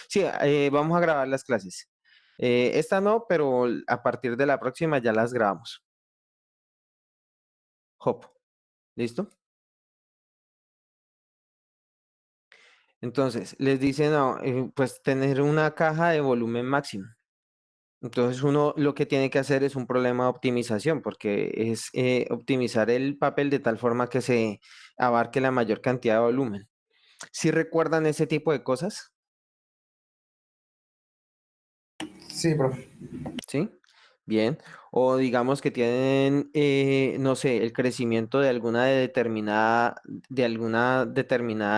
Sí, vamos a grabar las clases. Esta no, pero a partir de la próxima ya las grabamos. Hop, ¿listo? Entonces, les dicen, no, pues tener una caja de volumen máximo. Entonces, uno lo que tiene que hacer es un problema de optimización, porque es optimizar el papel de tal forma que se abarque la mayor cantidad de volumen. ¿Sí recuerdan ese tipo de cosas? Sí, profe. ¿Sí? Bien. O digamos que tienen, no sé, el crecimiento de alguna determinada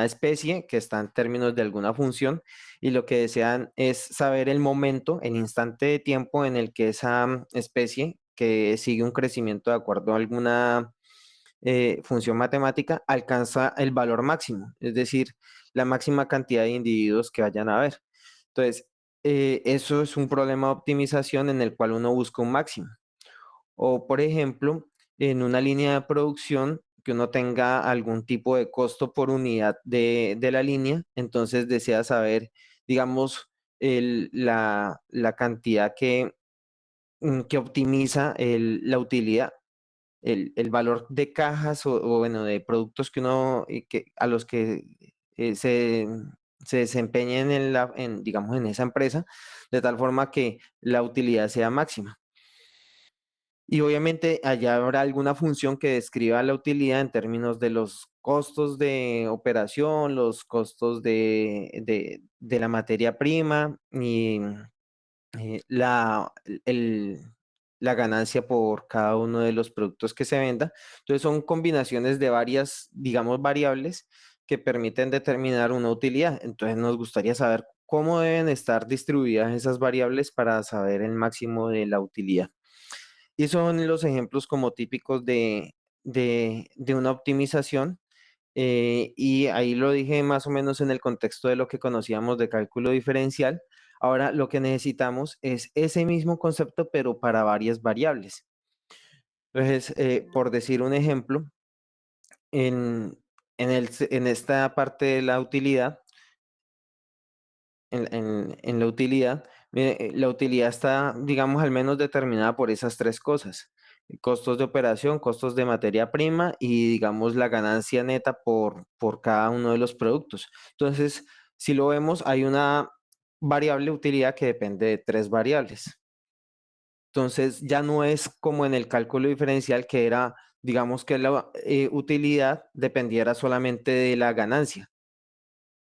especie que está en términos de alguna función y lo que desean es saber el momento, el instante de tiempo en el que esa especie que sigue un crecimiento de acuerdo a alguna función matemática alcanza el valor máximo, es decir, la máxima cantidad de individuos que vayan a haber. Entonces, eso es un problema de optimización en el cual uno busca un máximo. O, por ejemplo, en una línea de producción que uno tenga algún tipo de costo por unidad de la línea, entonces desea saber, digamos, la cantidad que optimiza la utilidad, el valor de cajas o, bueno, de productos que uno, a los que se desempeñen digamos, en esa empresa, de tal forma que la utilidad sea máxima. Y obviamente allá habrá alguna función que describa la utilidad en términos de los costos de operación, los costos de la materia prima y la, el- la ganancia por cada uno de los productos que se venda. Entonces son combinaciones de varias, digamos, variables que permiten determinar una utilidad. Entonces nos gustaría saber cómo deben estar distribuidas esas variables para saber el máximo de la utilidad. Y son los ejemplos como típicos de una optimización. Y ahí lo dije más o menos en el contexto de lo que conocíamos de cálculo diferencial. Ahora lo que necesitamos es ese mismo concepto, pero para varias variables. Entonces, por decir un ejemplo, en, en esta parte de la utilidad, en la utilidad, mire, la utilidad está, digamos, al menos determinada por esas tres cosas: costos de operación, costos de materia prima y, digamos, la ganancia neta por cada uno de los productos. Entonces, si lo vemos, hay una variable utilidad que depende de tres variables. Entonces, ya no es como en el cálculo diferencial que era, digamos, que la utilidad dependiera solamente de la ganancia.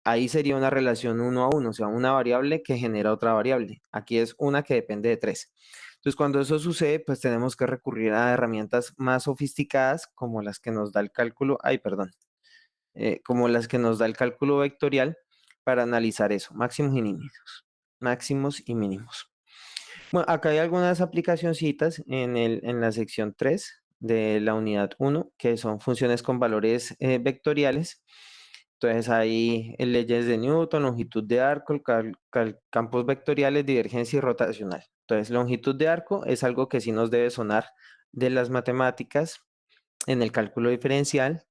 Ahí sería una relación uno a uno, o sea, una variable que genera otra variable. Aquí es una que depende de tres. Entonces, cuando eso sucede, pues tenemos que recurrir a herramientas más sofisticadas como las que nos da el cálculo, ay, perdón, como las que nos da el cálculo vectorial para analizar eso, máximos y mínimos, máximos y mínimos. Bueno, acá hay algunas aplicacioncitas en la sección 3 de la unidad uno que son funciones con valores vectoriales. Entonces hay leyes de Newton, longitud de arco, campos vectoriales, divergencia y rotacional. Entonces, longitud de arco es algo que sí nos debe sonar de las matemáticas en el cálculo diferencial.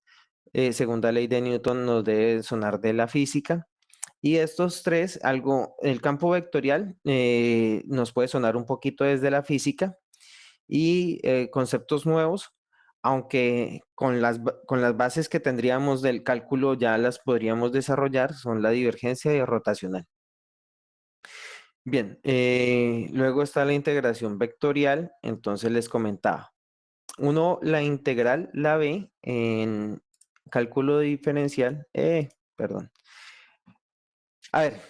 Segunda ley de Newton nos debe sonar de la física. Y estos tres, el campo vectorial nos puede sonar un poquito desde la física y conceptos nuevos, aunque con las bases que tendríamos del cálculo ya las podríamos desarrollar, son la divergencia y rotacional. Bien, luego está la integración vectorial, entonces les comentaba. Uno la integral la ve en cálculo diferencial, perdón. A ver,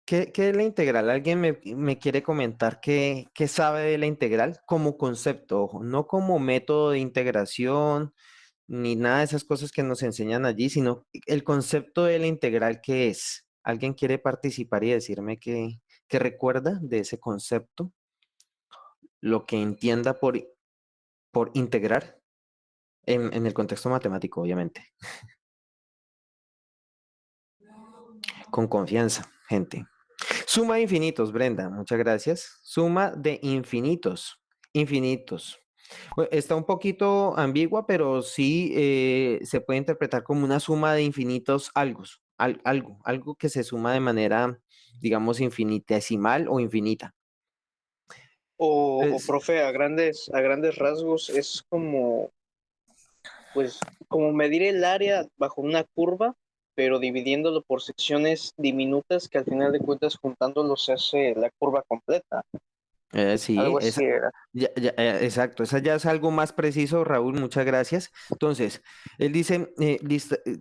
¿qué es la integral? ¿Alguien me quiere comentar qué sabe de la integral como concepto? Ojo, no como método de integración ni nada de esas cosas que nos enseñan allí, sino el concepto de la integral, ¿qué es? ¿Alguien quiere participar y decirme qué recuerda de ese concepto? Lo que entienda por integrar en el contexto matemático, obviamente. Con confianza, gente. Suma de infinitos, Brenda, muchas gracias. Suma de infinitos, infinitos. Bueno, está un poquito ambigua, pero sí se puede interpretar como una suma de infinitos algo que se suma de manera digamos, infinitesimal o infinita. O Entonces, profe, a grandes rasgos es como, pues, como medir el área bajo una curva, pero dividiéndolo por secciones diminutas que al final de cuentas juntándolo se hace la curva completa. sí, Algo así era. exacto, esa ya es algo más preciso, Raúl, muchas gracias. Entonces, él dice,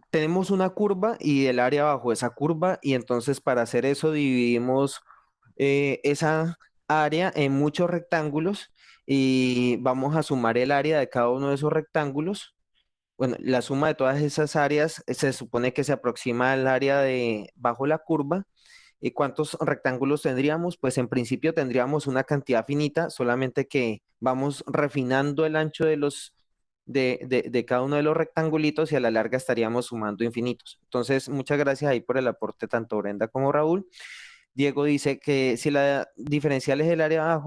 tenemos una curva y el área bajo esa curva, y entonces para hacer eso dividimos esa área en muchos rectángulos y vamos a sumar el área de cada uno de esos rectángulos. Bueno, la suma de todas esas áreas se supone que se aproxima al área de bajo la curva. ¿Y cuántos rectángulos tendríamos? Pues en principio tendríamos una cantidad finita, solamente que vamos refinando el ancho de de cada uno de los rectangulitos y a la larga estaríamos sumando infinitos. Entonces, muchas gracias ahí por el aporte tanto Brenda como Raúl. Diego dice que si la diferencial es el área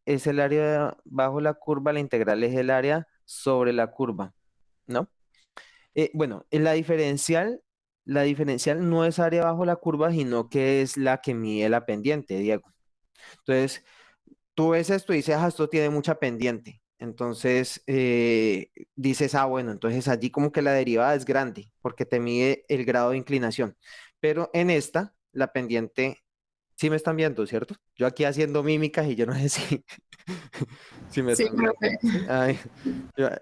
es el área bajo la curva, la integral es el área sobre la curva, ¿no? Bueno, la diferencial no es área bajo la curva, sino que es la que mide la pendiente, Diego. Entonces, tú ves esto y dices, ah, esto tiene mucha pendiente. Entonces, dices, ah, bueno, entonces allí como que la derivada es grande, porque te mide el grado de inclinación. Pero en esta, la pendiente, sí me están viendo, ¿cierto? Yo aquí haciendo mímicas y yo no sé si, si me Sí, están viendo. profe. ¿Sí? Ay,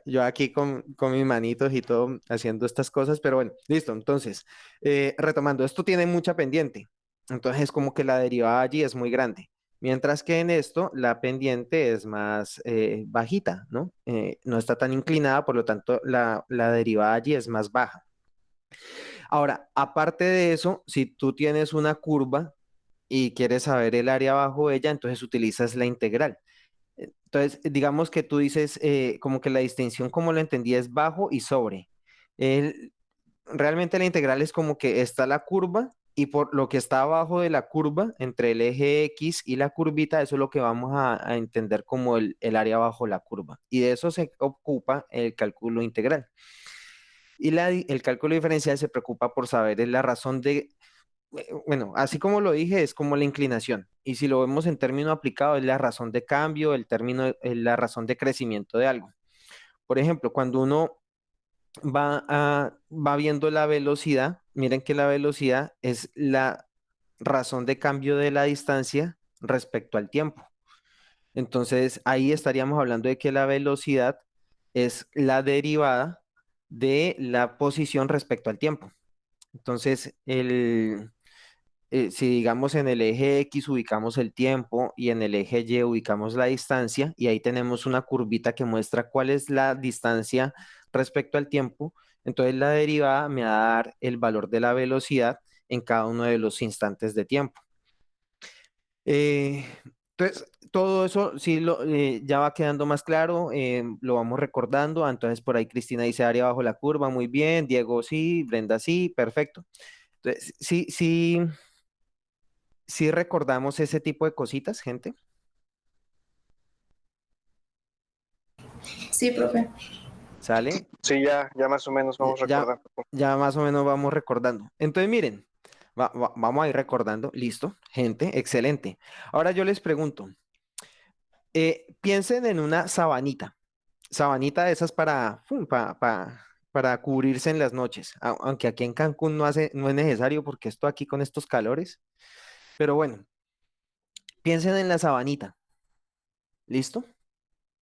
yo aquí con mis manitos y todo haciendo estas cosas, pero bueno, listo. Entonces, retomando, esto tiene mucha pendiente. Entonces, es como que la derivada allí es muy grande. Mientras que en esto, la pendiente es más bajita, ¿no? No está tan inclinada, por lo tanto, la derivada allí es más baja. Ahora, aparte de eso, si tú tienes una curva y quieres saber el área bajo ella, entonces utilizas la integral. Entonces, digamos que tú dices, como que la distinción, como lo entendí, es bajo y sobre. El- Realmente la integral es como que está la curva y por lo que está abajo de la curva, entre el eje X y la curvita, eso es lo que vamos a entender como el área bajo la curva. Y de eso se ocupa el cálculo integral. Y el cálculo diferencial se preocupa por saber la razón de, bueno, así como lo dije, es como la inclinación. Y si lo vemos en término aplicado, es la razón de cambio, la razón de crecimiento de algo. Por ejemplo, cuando uno va viendo la velocidad, miren que la velocidad es la razón de cambio de la distancia respecto al tiempo. Entonces, ahí estaríamos hablando de que la velocidad es la derivada de la posición respecto al tiempo. Entonces, si digamos en el eje X ubicamos el tiempo y en el eje Y ubicamos la distancia, y ahí tenemos una curvita que muestra cuál es la distancia respecto al tiempo, entonces la derivada me va a dar el valor de la velocidad en cada uno de los instantes de tiempo. Eh, entonces, todo eso sí ya va quedando más claro, lo vamos recordando. Entonces, por ahí Cristina dice área bajo la curva, muy bien. Diego sí, Brenda sí, perfecto. Entonces, sí recordamos ese tipo de cositas, gente. Sí, profe. ¿Sale? Sí, ya más o menos Ya, vamos ya recordando. ya más o menos vamos recordando. Entonces, miren, vamos a ir recordando. Listo, gente, excelente. Ahora yo les pregunto, piensen en una sabanita de esas para cubrirse en las noches. Aunque aquí en Cancún no es necesario porque esto aquí con estos calores. Pero bueno, piensen en la sabanita. ¿Listo?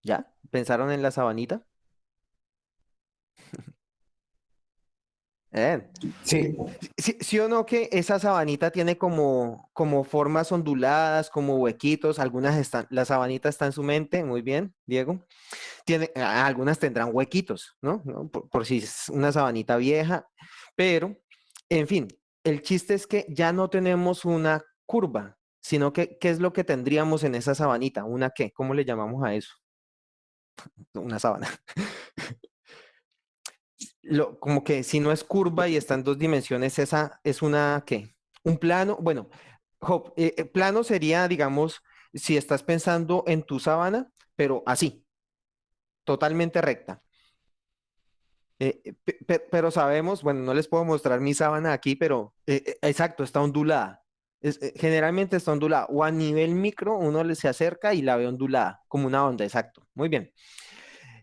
¿Ya? ¿Pensaron en la sabanita? Eh, Sí, sí o no que esa sabanita tiene como formas onduladas, como huequitos, la sabanita está en su mente, muy bien, Diego. Algunas tendrán huequitos, ¿no? ¿No? Por si es una sabanita vieja, pero, en fin, el chiste es que ya no tenemos una curva, sino que, ¿qué es lo que tendríamos en esa sabanita? ¿Una qué? ¿Cómo le llamamos a eso? Una sabana. Como que si no es curva y está en dos dimensiones, esa es una ¿qué? Un plano. Bueno, Job, plano sería, digamos, si estás pensando en tu sábana, pero así, totalmente recta. Pero sabemos, bueno, no les puedo mostrar mi sábana aquí, pero exacto, está ondulada. Generalmente está ondulada, o a nivel micro uno se acerca y la ve ondulada, como una onda, exacto. Muy bien.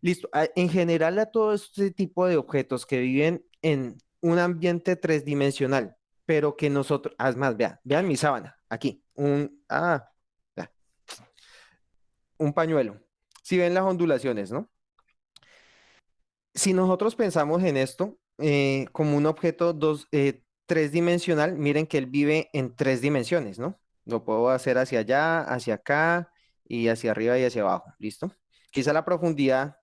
Listo. En general a todo este tipo de objetos que viven en un ambiente tridimensional, pero que nosotros, es más, vean mi sábana, aquí, vea, un pañuelo. Si ven las ondulaciones, ¿no? Si nosotros pensamos en esto como un objeto tres dimensional, miren que él vive en tres dimensiones, ¿no? Lo puedo hacer hacia allá, hacia acá y hacia arriba y hacia abajo, ¿listo? Quizá la profundidad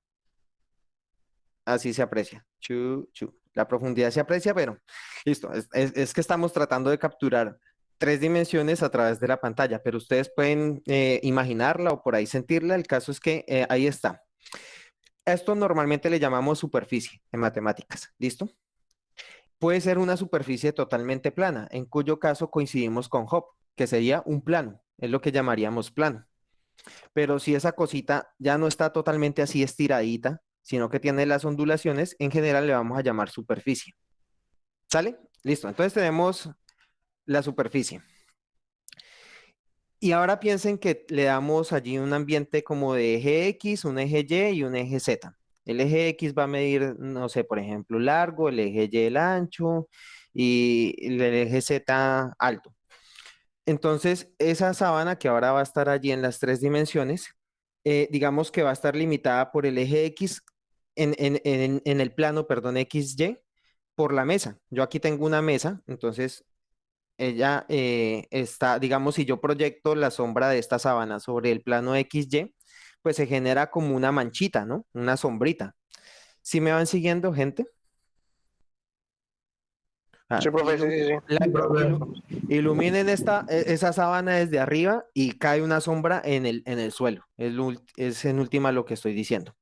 así se aprecia. Chu, chu. La profundidad se aprecia, pero listo. Es que estamos tratando de capturar tres dimensiones a través de la pantalla, pero ustedes pueden imaginarla o por ahí sentirla. El caso es que ahí está. Esto normalmente le llamamos superficie en matemáticas. ¿Listo? Puede ser una superficie totalmente plana, en cuyo caso coincidimos con Hop, que sería un plano. Es lo que llamaríamos plano. Pero si esa cosita ya no está totalmente así estiradita, sino que tiene las ondulaciones, en general le vamos a llamar superficie. ¿Sale? Listo. Entonces tenemos la superficie. Y ahora piensen que le damos allí un ambiente como de eje X, un eje Y y un eje Z. El eje X va a medir, no sé, por ejemplo, largo, el eje Y el ancho y el eje Z alto. Entonces, esa sábana que ahora va a estar allí en las tres dimensiones, digamos que va a estar limitada por el eje X en el plano, perdón, XY, por la mesa. Yo aquí tengo una mesa, entonces ella está, digamos, si yo proyecto la sombra de esta sábana sobre el plano XY, pues se genera como una manchita, ¿no? Una sombrita. ¿Sí me van siguiendo, gente? Sí, Ah, profe, sí, sí, sí. Sí, profe. iluminen esa sábana desde arriba y cae una sombra en el suelo. Es en última lo que estoy diciendo.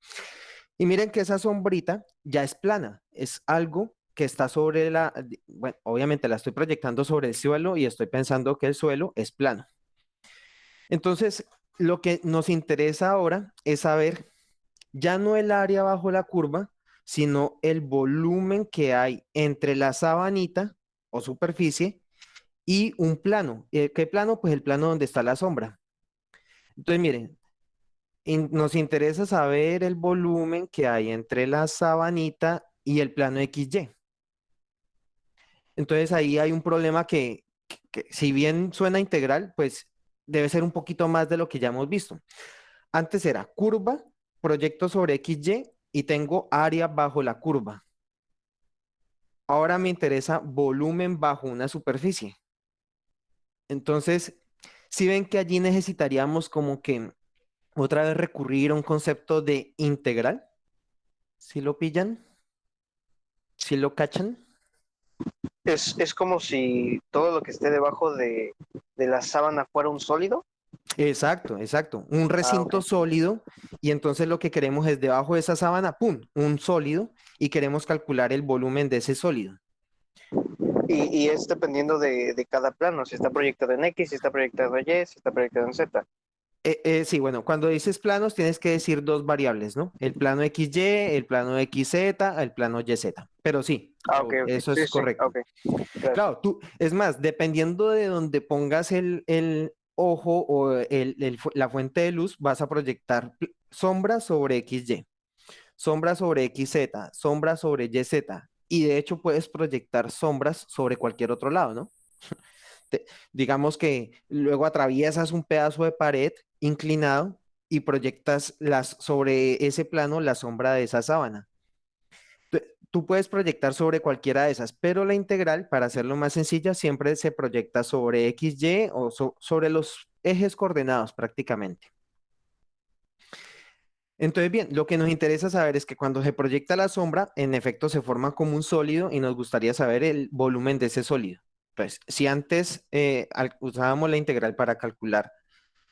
Y miren que esa sombrita ya es plana, es algo que está sobre bueno, obviamente la estoy proyectando sobre el suelo y estoy pensando que el suelo es plano. Entonces, lo que nos interesa ahora es saber ya no el área bajo la curva, sino el volumen que hay entre la sabanita o superficie y un plano. ¿Qué plano? Pues el plano donde está la sombra. Entonces, miren, nos interesa saber el volumen que hay entre la sabanita y el plano XY. Entonces ahí hay un problema que si bien suena integral, pues debe ser un poquito más de lo que ya hemos visto. Antes era curva, proyecto sobre XY y tengo área bajo la curva. Ahora me interesa volumen bajo una superficie. Entonces, si ven que allí necesitaríamos como que otra vez recurrir a un concepto de integral, si lo pillan, si lo cachan. Es como si todo lo que esté debajo de la sábana fuera un sólido. Exacto, exacto. Un Ah, recinto ok. sólido y entonces lo que queremos es debajo de esa sábana, ¡pum!, un sólido y queremos calcular el volumen de ese sólido. Y es dependiendo de cada plano, si está proyectado en X, si está proyectado en Y, si está proyectado en Z. Sí, bueno, cuando dices planos tienes que decir dos variables, ¿no? El plano XY, el plano XZ, el plano YZ. Pero sí, Ah, ok, ok. eso Sí, es sí, correcto. ok. Gracias. Claro, es más, dependiendo de donde pongas el ojo o la fuente de luz, vas a proyectar sombra sobre XY, sombra sobre XZ, sombra sobre YZ. Y de hecho puedes proyectar sombras sobre cualquier otro lado, ¿no? Digamos que luego atraviesas un pedazo de pared inclinado y proyectas sobre ese plano la sombra de esa sábana. Tú puedes proyectar sobre cualquiera de esas, pero la integral, para hacerlo más sencilla, siempre se proyecta sobre XY o sobre los ejes coordenados prácticamente. Entonces, bien, lo que nos interesa saber es que cuando se proyecta la sombra, en efecto se forma como un sólido y nos gustaría saber el volumen de ese sólido. Entonces, si antes usábamos la integral para calcular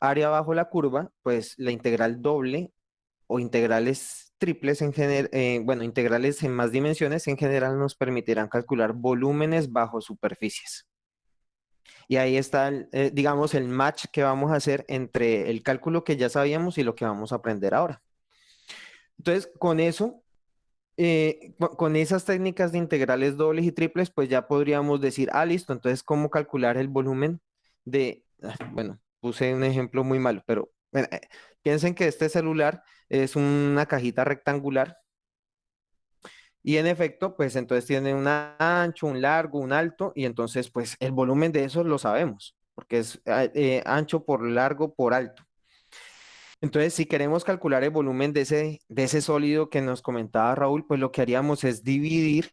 área bajo la curva, pues la integral doble o integrales triples bueno, integrales en más dimensiones en general nos permitirán calcular volúmenes bajo superficies. Y ahí está, digamos, el match que vamos a hacer entre el cálculo que ya sabíamos y lo que vamos a aprender ahora. Entonces, con eso, con esas técnicas de integrales dobles y triples, pues ya podríamos decir, listo, entonces, ¿cómo calcular el volumen bueno, puse un ejemplo muy malo, pero bueno, piensen que este celular es una cajita rectangular y en efecto, pues entonces tiene un ancho, un largo, un alto y entonces pues el volumen de eso lo sabemos, porque es ancho por largo por alto. Entonces, si queremos calcular el volumen de ese sólido que nos comentaba Raúl, pues lo que haríamos es dividir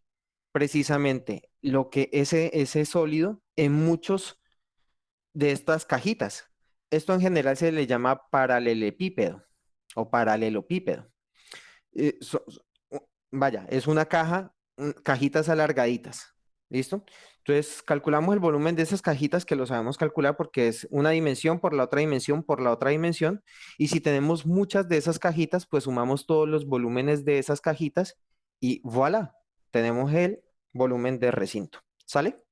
precisamente lo que ese sólido en muchos de estas cajitas. Esto en general se le llama paralelepípedo o paralelopípedo. Eh, so- so- Vaya, es una caja, cajitas alargaditas. ¿Listo? Entonces, calculamos el volumen de esas cajitas que lo sabemos calcular porque es una dimensión por la otra dimensión por la otra dimensión. Y si tenemos muchas de esas cajitas, pues sumamos todos los volúmenes de esas cajitas y voilà, tenemos el volumen de recinto. ¿Sale?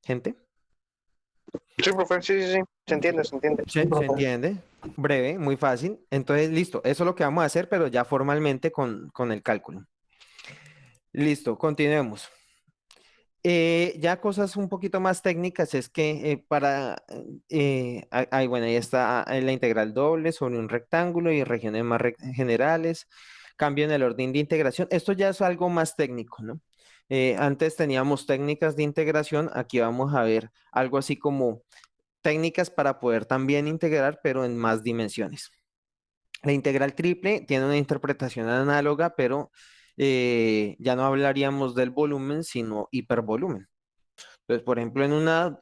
Gente. Sí, profe, sí, sí, sí, se entiende, se entiende. Sí, Se profe. entiende. Breve, muy fácil. Entonces, listo. Eso es lo que vamos a hacer, pero ya formalmente con el cálculo. Listo, continuemos. Ya cosas un poquito más técnicas es que bueno, ahí está la integral doble sobre un rectángulo y regiones más generales, cambio en el orden de integración. Esto ya es algo más técnico, ¿no? Antes teníamos técnicas de integración, aquí vamos a ver algo así como técnicas para poder también integrar, pero en más dimensiones. La integral triple tiene una interpretación análoga, pero ya no hablaríamos del volumen, sino hipervolumen. Entonces, por ejemplo, en una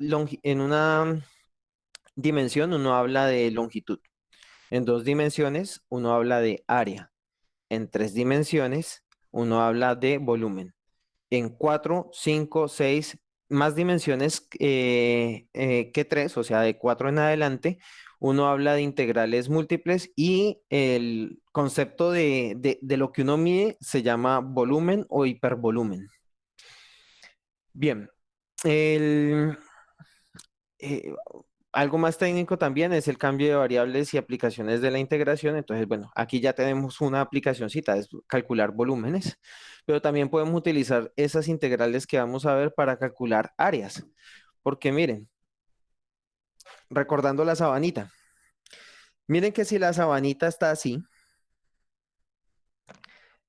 dimensión uno habla de longitud, en dos dimensiones uno habla de área, en tres dimensiones uno habla de volumen, en cuatro, cinco, seis, más dimensiones que tres, o sea, de cuatro en adelante, uno habla de integrales múltiples y el concepto de lo que uno mide se llama volumen o hipervolumen. Bien, el, eh, algo más técnico también es el cambio de variables y aplicaciones de la integración. Entonces, bueno, aquí ya tenemos una aplicacióncita, es calcular volúmenes, pero también podemos utilizar esas integrales que vamos a ver para calcular áreas. Porque miren, recordando la sabanita, miren que si la sabanita está así,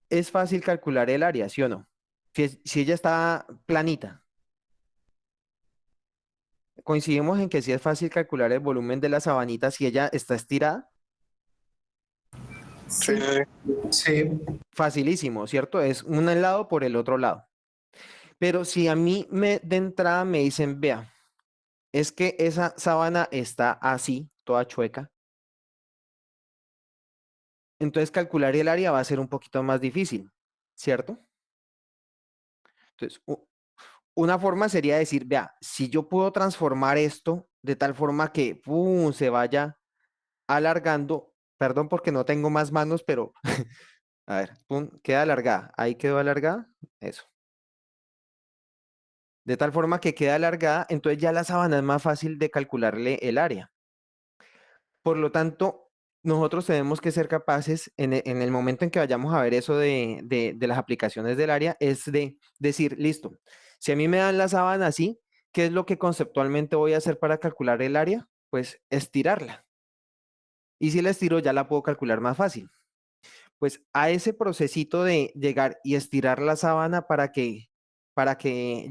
es fácil calcular el área, ¿sí o no? Si ella está planita, coincidimos en que sí es fácil calcular el volumen de la sabanita si ella está estirada. Sí, Sí, sí, sí, Facilísimo, ¿cierto? Es un lado por el otro lado. Pero si a mí de entrada me dicen, vea, es que esa sábana está así, toda chueca, entonces calcular el área va a ser un poquito más difícil, ¿cierto? Entonces, una forma sería decir, vea, si yo puedo transformar esto de tal forma que ¡pum! Se vaya alargando, perdón porque no tengo más manos, pero a ver, pum, queda alargada, ahí quedó alargada, eso. De tal forma que queda alargada, entonces ya la sábana es más fácil de calcularle el área. Por lo tanto, nosotros tenemos que ser capaces, en el momento en que vayamos a ver eso de las aplicaciones del área, es de decir, listo, si a mí me dan la sábana así, ¿qué es lo que conceptualmente voy a hacer para calcular el área? Pues estirarla. Y si la estiro, ya la puedo calcular más fácil. Pues a ese procesito de llegar y estirar la sábana para que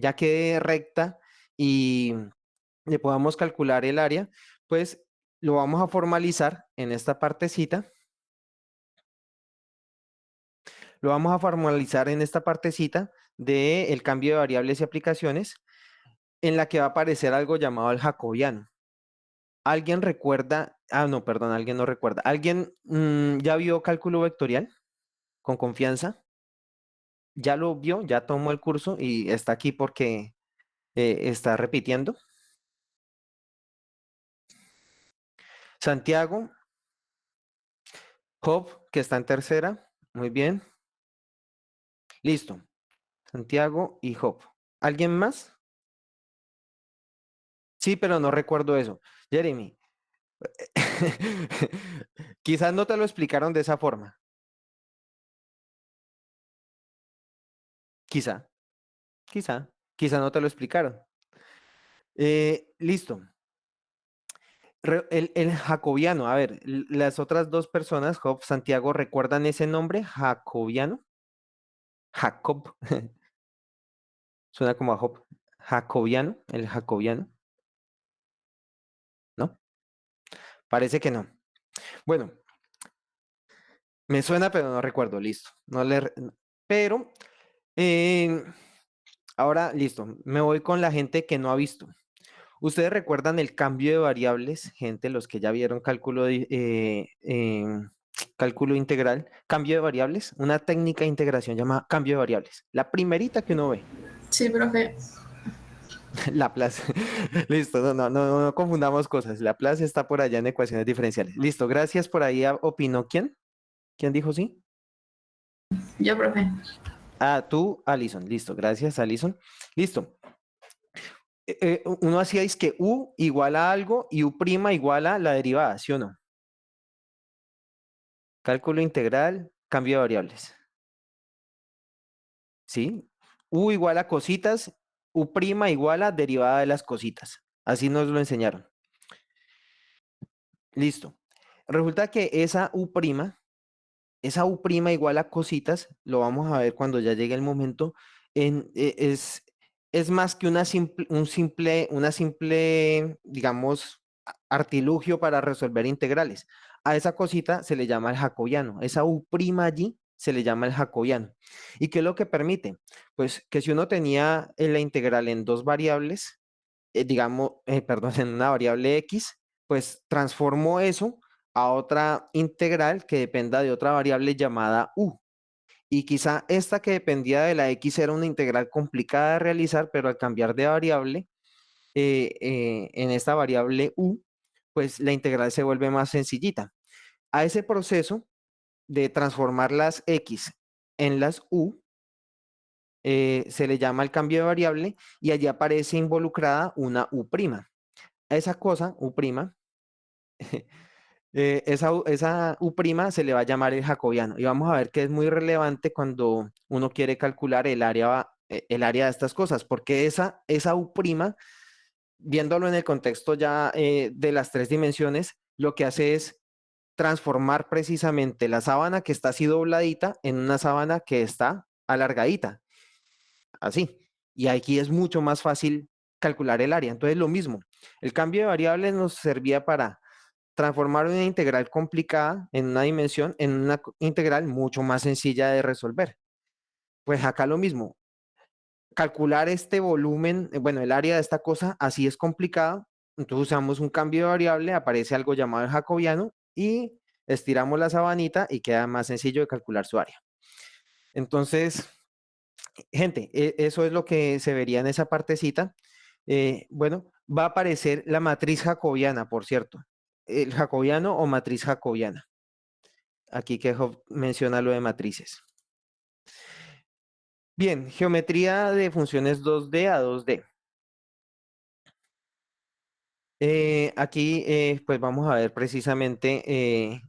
ya quede recta y le podamos calcular el área, pues lo vamos a formalizar en esta partecita. Lo vamos a formalizar en esta partecita del cambio de variables y aplicaciones, en la que va a aparecer algo llamado el jacobiano. ¿Alguien recuerda? Ah, no, perdón, alguien no recuerda. ¿Alguien ya vio cálculo vectorial con confianza? ¿Ya lo vio? ¿Ya tomó el curso y está aquí porque está repitiendo? Santiago, Job, que está en tercera. Muy bien. Listo. Santiago y Job. ¿Alguien más? Sí, pero no recuerdo eso. Jeremy, quizás no te lo explicaron de esa forma. Quizá, quizá no te lo explicaron. Listo. El jacobiano, a ver, las otras dos personas, Job, Santiago, ¿recuerdan ese nombre? Jacobiano. Jacob, suena como a Job. Jacobiano, el jacobiano, ¿no? Parece que no. Bueno, me suena, pero no recuerdo, listo. No le, pero, eh, ahora, listo, me voy con la gente que no ha visto. ¿Ustedes recuerdan el cambio de variables, gente, los que ya vieron cálculo, cálculo integral? Cambio de variables, una técnica de integración llamada cambio de variables. La primerita que uno ve, Sí, profe. Laplace. Listo, no confundamos cosas. Laplace está por allá en ecuaciones diferenciales. Listo, gracias por ahí. ¿Opinó quién? ¿Quién dijo sí? Yo, profe. Ah, tú, Alison. Listo, gracias, Alison. Listo. Uno hacía es que U igual a algo y U' igual a la derivada, ¿sí o no? Cálculo integral, cambio de variables. ¿Sí? U igual a cositas, U' igual a derivada de las cositas. Así nos lo enseñaron. Listo. Resulta que esa U' igual a cositas, lo vamos a ver cuando ya llegue el momento, es más que una simple, digamos, artilugio para resolver integrales. A esa cosita se le llama el jacobiano. Esa U' allí se le llama el jacobiano. ¿Y qué es lo que permite? Pues que si uno tenía la integral en dos variables, digamos, perdón, en una variable X, pues transformo eso a otra integral que dependa de otra variable llamada U. Y quizá esta que dependía de la X era una integral complicada de realizar, pero al cambiar de variable, en esta variable U, pues la integral se vuelve más sencillita. A ese proceso de transformar las X en las U, se le llama el cambio de variable y allí aparece involucrada una U'. A esa cosa, U', esa U' se le va a llamar el jacobiano. Y vamos a ver que es muy relevante cuando uno quiere calcular el área de estas cosas, porque esa U', viéndolo en el contexto ya de las tres dimensiones, lo que hace es transformar precisamente la sábana que está así dobladita en una sábana que está alargadita, así. Y aquí es mucho más fácil calcular el área. Entonces, lo mismo, el cambio de variables nos servía para transformar una integral complicada en una dimensión en una integral mucho más sencilla de resolver. Pues acá lo mismo, calcular este volumen, bueno, el área de esta cosa, así es complicado. Entonces usamos un cambio de variable, aparece algo llamado el jacobiano y estiramos la sabanita y queda más sencillo de calcular su área. Entonces, gente, eso es lo que se vería en esa partecita. Bueno, va a aparecer la matriz jacobiana, por cierto. El jacobiano o matriz jacobiana. Aquí que Job menciona lo de matrices. Bien, geometría de funciones 2D a 2D. Aquí pues vamos a ver precisamente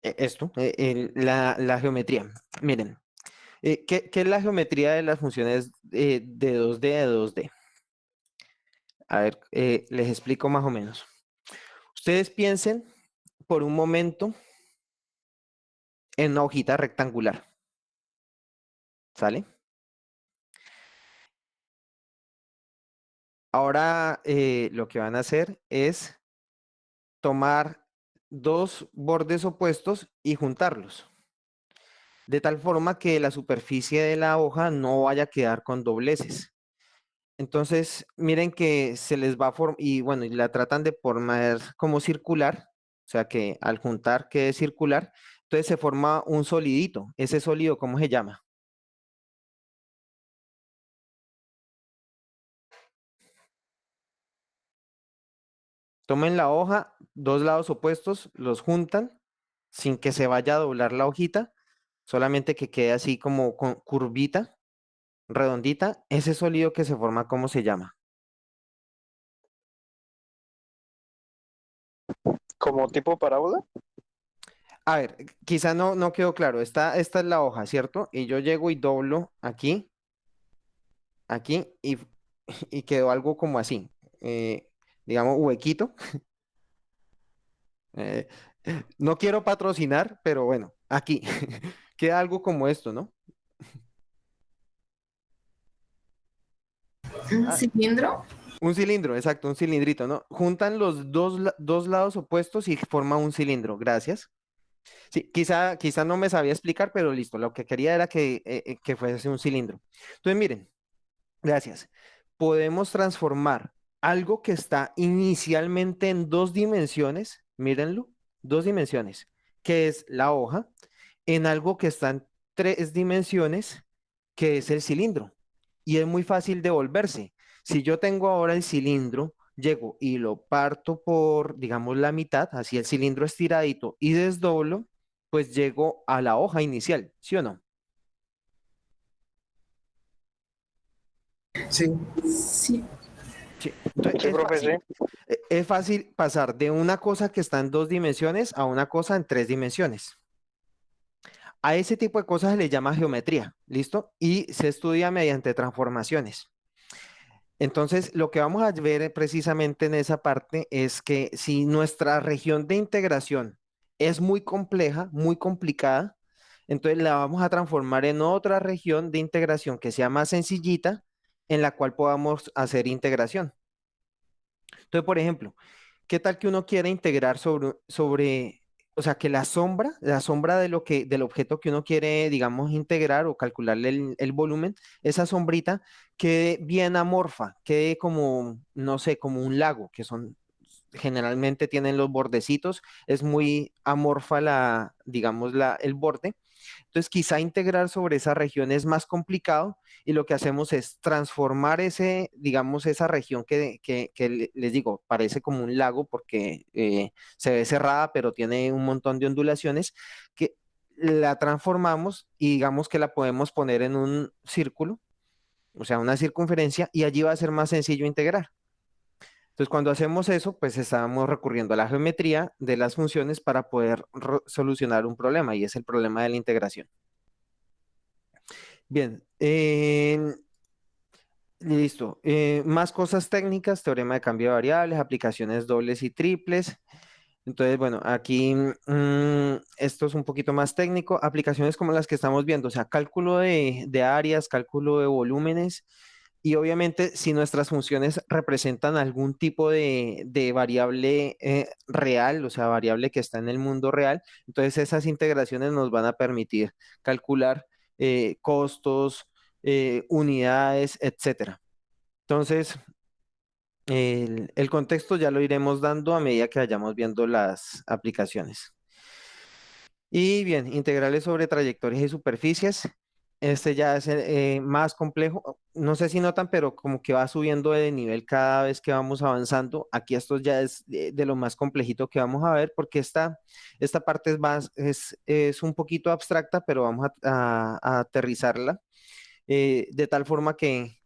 esto, la geometría. Miren, ¿qué es la geometría de las funciones de 2D a 2D? A ver, les explico más o menos. Ustedes piensen por un momento en una hojita rectangular, ¿sale? Ahora lo que van a hacer es tomar dos bordes opuestos y juntarlos, de tal forma que la superficie de la hoja no vaya a quedar con dobleces. Entonces, miren que se les va a formar, y bueno, y la tratan de formar como circular, o sea que al juntar quede circular, entonces se forma un solidito. Ese sólido, ¿cómo se llama? Tomen la hoja, dos lados opuestos, los juntan sin que se vaya a doblar la hojita, solamente que quede así como con curvita, redondita. Ese sólido que se forma, ¿cómo se llama? Como tipo parábola. A ver, quizá no quedó claro. Esta es la hoja, ¿cierto? Y yo llego y doblo aquí, aquí, y y quedó algo como así, eh, digamos, huequito. Eh, no quiero patrocinar, pero bueno, aquí queda algo como esto, ¿no? ¿Un Ah, cilindro? un cilindro, exacto, un cilindrito, ¿no? Juntan los dos lados opuestos y forma un cilindro, gracias. Sí, quizá no me sabía explicar, pero listo, lo que quería era que fuese un cilindro. Entonces, miren, gracias. Podemos transformar algo que está inicialmente en dos dimensiones, mírenlo, dos dimensiones, que es la hoja, en algo que está en tres dimensiones, que es el cilindro. Y es muy fácil de volverse. Si yo tengo ahora el cilindro, llego y lo parto por, digamos, la mitad, así el cilindro estiradito, y desdoblo, pues llego a la hoja inicial, ¿sí o no? Sí, Sí. Sí. Entonces, Sí, es profe, sí. fácil. Es fácil pasar de una cosa que está en dos dimensiones a una cosa en tres dimensiones. A ese tipo de cosas se le llama geometría, ¿listo? Y se estudia mediante transformaciones. Entonces, lo que vamos a ver precisamente en esa parte es que si nuestra región de integración es muy compleja, muy complicada, entonces la vamos a transformar en otra región de integración que sea más sencillita, en la cual podamos hacer integración. Entonces, por ejemplo, ¿qué tal que uno quiera integrar o sea, que la sombra de del objeto que uno quiere, digamos, integrar o calcularle el volumen, esa sombrita quede bien amorfa, quede como, no sé, como un lago, que son, generalmente tienen los bordecitos, es muy amorfa digamos, el borde. Entonces, quizá integrar sobre esa región es más complicado y lo que hacemos es transformar digamos, esa región les digo, parece como un lago porque se ve cerrada, pero tiene un montón de ondulaciones, que la transformamos y digamos que la podemos poner en un círculo, o sea, una circunferencia, y allí va a ser más sencillo integrar. Entonces, cuando hacemos eso, pues estamos recurriendo a la geometría de las funciones para poder solucionar un problema, y es el problema de la integración. Bien, listo. Más cosas técnicas, teorema de cambio de variables, aplicaciones dobles y triples. Entonces, bueno, aquí esto es un poquito más técnico. Aplicaciones como las que estamos viendo, o sea, cálculo de áreas, cálculo de volúmenes. Y obviamente, si nuestras funciones representan algún tipo de variable real, o sea, variable que está en el mundo real, entonces esas integraciones nos van a permitir calcular costos, unidades, etcétera. Entonces, el contexto ya lo iremos dando a medida que vayamos viendo las aplicaciones. Y bien, integrales sobre trayectorias y superficies. Este ya es más complejo. No sé si notan, pero como que va subiendo de nivel cada vez que vamos avanzando. Aquí esto ya es de lo más complejito que vamos a ver, porque esta parte es un poquito abstracta, pero vamos a aterrizarla de tal forma que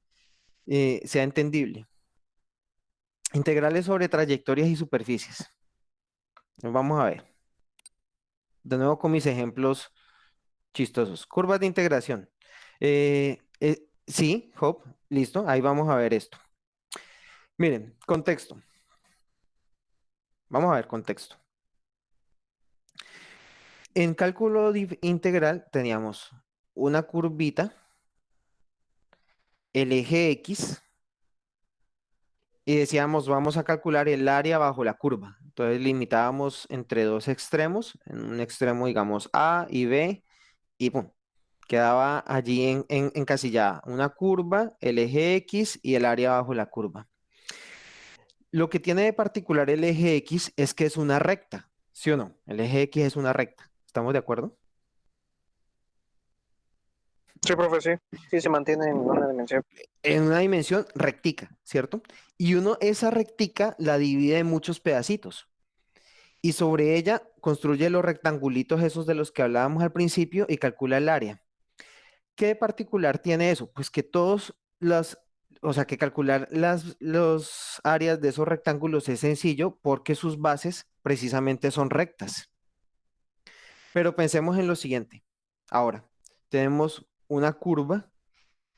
sea entendible. Integrales sobre trayectorias y superficies. Vamos a ver. De nuevo con mis ejemplos chistosos. Curvas de integración. Sí, Hop, listo. Ahí vamos a ver esto. Miren, contexto. Vamos a ver contexto. En cálculo integral teníamos una curvita, el eje X, y decíamos, vamos a calcular el área bajo la curva. Entonces limitábamos entre dos extremos, en un extremo, digamos, A y B, y ¡pum! Quedaba allí encasillada una curva, el eje X y el área bajo la curva. Lo que tiene de particular el eje X es que es una recta, ¿sí o no? El eje X es una recta. ¿Estamos de acuerdo? Sí, profe, sí. Sí, se mantiene en una dimensión. En una dimensión rectica, ¿cierto? Y uno esa rectica la divide en muchos pedacitos. Y sobre ella construye los rectangulitos esos de los que hablábamos al principio y calcula el área. ¿Qué de particular tiene eso? Pues que o sea, que calcular los áreas de esos rectángulos es sencillo porque sus bases precisamente son rectas. Pero pensemos en lo siguiente. Ahora, tenemos una curva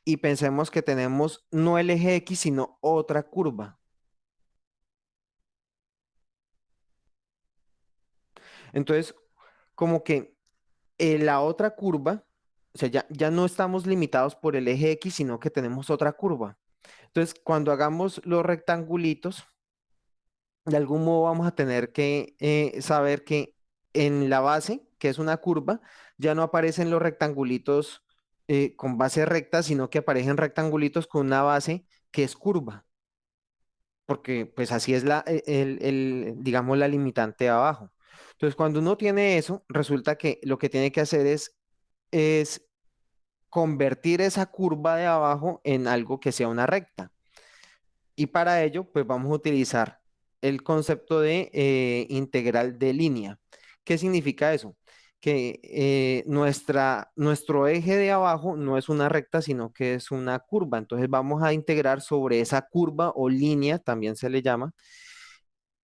y pensemos que tenemos no el eje X, sino otra curva. Entonces, como que la otra curva, o sea, ya no estamos limitados por el eje X, sino que tenemos otra curva. Entonces, cuando hagamos los rectangulitos, de algún modo vamos a tener que saber que en la base, que es una curva, ya no aparecen los rectangulitos con base recta, sino que aparecen rectangulitos con una base que es curva, porque pues así es digamos, la limitante de abajo. Entonces, cuando uno tiene eso, resulta que lo que tiene que hacer es convertir esa curva de abajo en algo que sea una recta. Y para ello, pues vamos a utilizar el concepto de integral de línea. ¿Qué significa eso? Que nuestro eje de abajo no es una recta, sino que es una curva. Entonces vamos a integrar sobre esa curva o línea, también se le llama,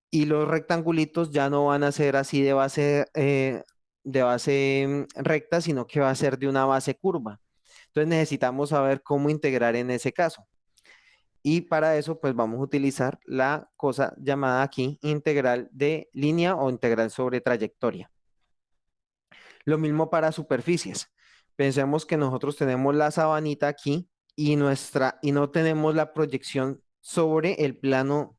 y los rectangulitos ya no van a ser así de base recta, sino que va a ser de una base curva. Entonces necesitamos saber cómo integrar en ese caso. Y para eso, pues vamos a utilizar la cosa llamada aquí integral de línea o integral sobre trayectoria. Lo mismo para superficies. Pensemos que nosotros tenemos la sabanita aquí y no tenemos la proyección sobre el plano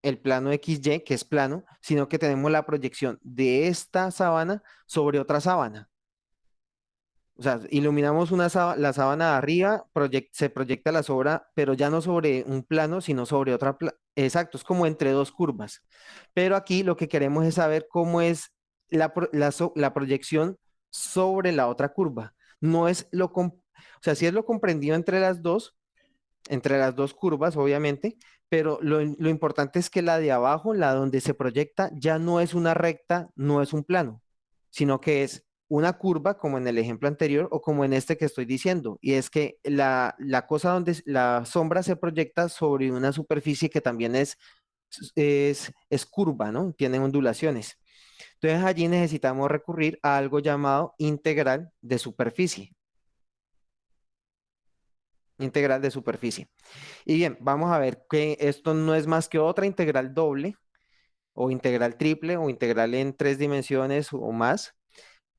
XY, que es plano, sino que tenemos la proyección de esta sábana sobre otra sábana. O sea, iluminamos la sábana de arriba, se proyecta la sobra, pero ya no sobre un plano, sino sobre otra. Exacto, es como entre dos curvas. Pero aquí lo que queremos es saber cómo es la proyección sobre la otra curva. No es o sea, sí es lo comprendido entre las dos curvas, obviamente, pero lo importante es que la de abajo, la donde se proyecta, ya no es una recta, no es un plano, sino que es una curva, como en el ejemplo anterior o como en este que estoy diciendo. Y es que la cosa donde la sombra se proyecta sobre una superficie que también es curva, ¿no? Tiene ondulaciones. Entonces allí necesitamos recurrir a algo llamado integral de superficie. Integral de superficie. Y bien, vamos a ver que esto no es más que otra integral doble o integral triple o integral en tres dimensiones o más,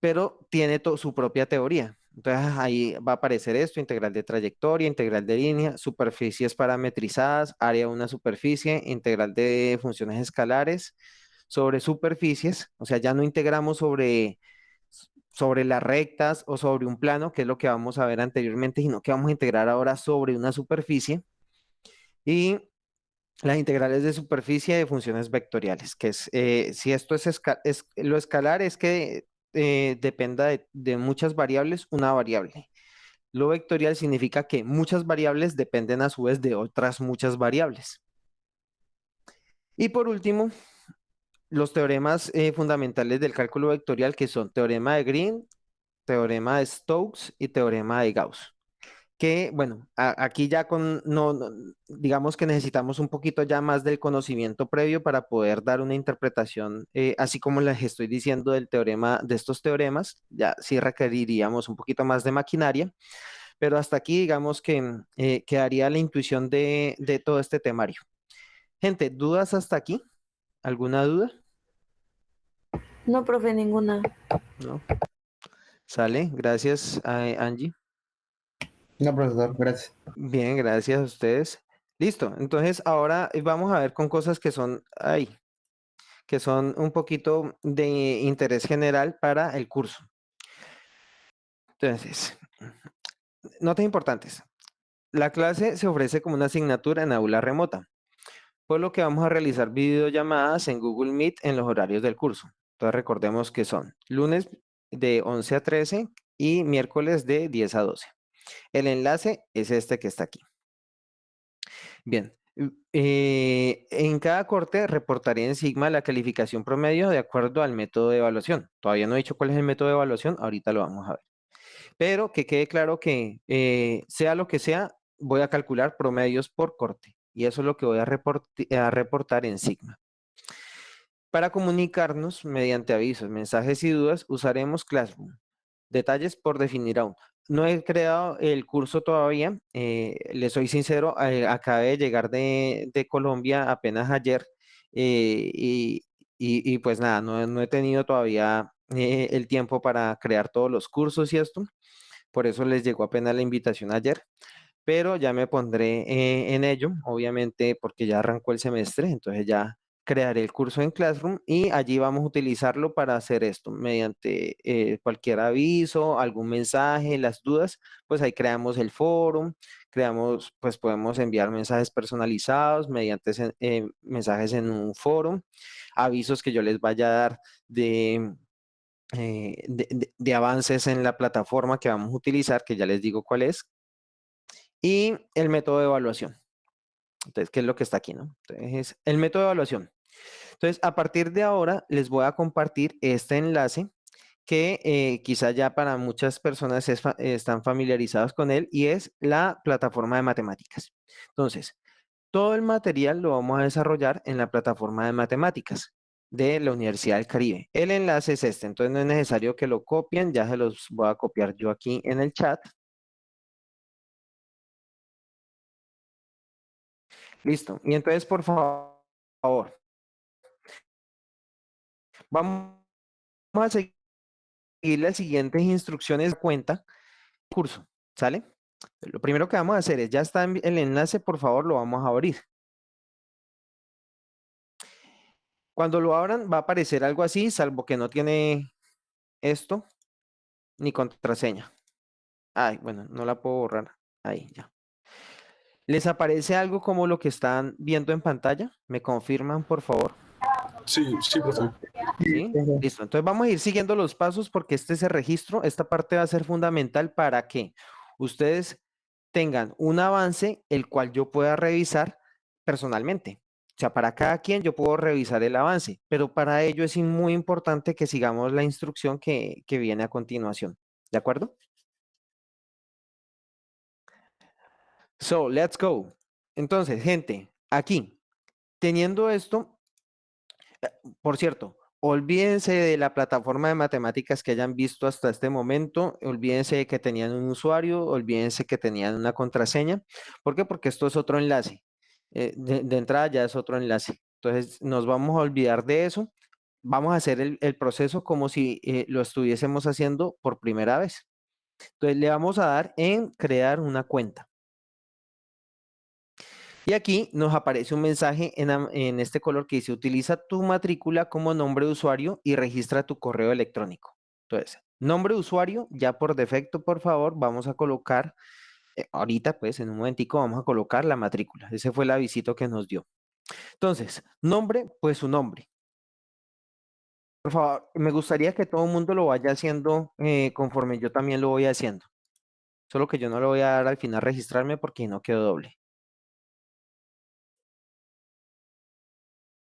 pero tiene su propia teoría. Entonces ahí va a aparecer esto, integral de trayectoria, integral de línea, superficies parametrizadas, área de una superficie, integral de funciones escalares sobre superficies, o sea, ya no integramos sobre las rectas o sobre un plano, que es lo que vamos a ver anteriormente, sino que vamos a integrar ahora sobre una superficie. Y las integrales de superficie de funciones vectoriales, que es, si esto lo escalar es que dependa de muchas variables, una variable. Lo vectorial significa que muchas variables dependen a su vez de otras muchas variables. Y por último, los teoremas fundamentales del cálculo vectorial, que son teorema de Green, teorema de Stokes y teorema de Gauss. Que, bueno, aquí ya digamos que necesitamos un poquito ya más del conocimiento previo para poder dar una interpretación, así como les estoy diciendo del teorema, de estos teoremas, ya sí requeriríamos un poquito más de maquinaria, pero hasta aquí digamos que quedaría la intuición de todo este temario. Gente, ¿dudas hasta aquí? ¿Alguna duda? No, profe, ninguna. ¿No? Sale, gracias, Angie. No, profesor, gracias. Bien, gracias a ustedes. Listo, entonces ahora vamos a ver con cosas que son un poquito de interés general para el curso. Entonces, notas importantes. La clase se ofrece como una asignatura en aula remota, por lo que vamos a realizar videollamadas en Google Meet en los horarios del curso. Entonces recordemos que son lunes de 11 a 13 y miércoles de 10 a 12. El enlace es este que está aquí. Bien, en cada corte reportaré en Sigma la calificación promedio de acuerdo al método de evaluación. Todavía no he dicho cuál es el método de evaluación, ahorita lo vamos a ver. Pero que quede claro que sea lo que sea, voy a calcular promedios por corte y eso es lo que voy a reportar en Sigma. Para comunicarnos mediante avisos, mensajes y dudas, usaremos Classroom. Detalles por definir aún. no he creado el curso todavía. Le soy sincero, acabé de llegar de Colombia apenas ayer y pues nada, no he tenido todavía el tiempo para crear todos los cursos y esto. Por eso les llegó apenas la invitación ayer, pero ya me pondré en ello, obviamente porque ya arrancó el semestre, entonces ya crearé el curso en Classroom y allí vamos a utilizarlo para hacer esto, mediante cualquier aviso, algún mensaje, las dudas, pues ahí creamos el foro, creamos, pues podemos enviar mensajes personalizados mediante mensajes en un foro, avisos que yo les vaya a dar de avances en la plataforma que vamos a utilizar, que ya les digo cuál es, y el método de evaluación. Entonces, ¿qué es lo que está aquí, no? Entonces, el método de evaluación. Entonces, a partir de ahora, les voy a compartir este enlace que quizá ya para muchas personas están familiarizados con él y es la plataforma de matemáticas. Entonces, todo el material lo vamos a desarrollar en la plataforma de matemáticas de la Universidad del Caribe. El enlace es este, entonces no es necesario que lo copien, ya se los voy a copiar yo aquí en el chat. Listo. Y entonces, por favor, vamos a seguir las siguientes instrucciones de cuenta curso, ¿sale? Lo primero que vamos a hacer es, ya está el enlace, por favor, lo vamos a abrir. Cuando lo abran va a aparecer algo así, salvo que no tiene esto ni contraseña. Ay, bueno, no la puedo borrar. Ahí, ya. ¿Les aparece algo como lo que están viendo en pantalla? ¿Me confirman, por favor? Sí, sí, profe. ¿Sí? Listo. Entonces vamos a ir siguiendo los pasos porque este es el registro. Esta parte va a ser fundamental para que ustedes tengan un avance el cual yo pueda revisar personalmente. O sea, para cada quien yo puedo revisar el avance, pero para ello es muy importante que sigamos la instrucción que viene a continuación. ¿De acuerdo? So, let's go. Entonces, gente, aquí, teniendo esto, por cierto, olvídense de la plataforma de matemáticas que hayan visto hasta este momento, olvídense de que tenían un usuario, olvídense que tenían una contraseña. ¿Por qué? Porque esto es otro enlace. De entrada ya es otro enlace. Entonces, nos vamos a olvidar de eso. Vamos a hacer el proceso como si lo estuviésemos haciendo por primera vez. Entonces, le vamos a dar en crear una cuenta. Y aquí nos aparece un mensaje en este color que dice, utiliza tu matrícula como nombre de usuario y registra tu correo electrónico. Entonces, nombre de usuario, ya por defecto, por favor, vamos a colocar, ahorita pues en un momentico vamos a colocar la matrícula. Ese fue el avisito que nos dio. Entonces, nombre, pues su nombre. Por favor, me gustaría que todo el mundo lo vaya haciendo conforme yo también lo voy haciendo. Solo que yo no le voy a dar al final registrarme porque no quedó doble.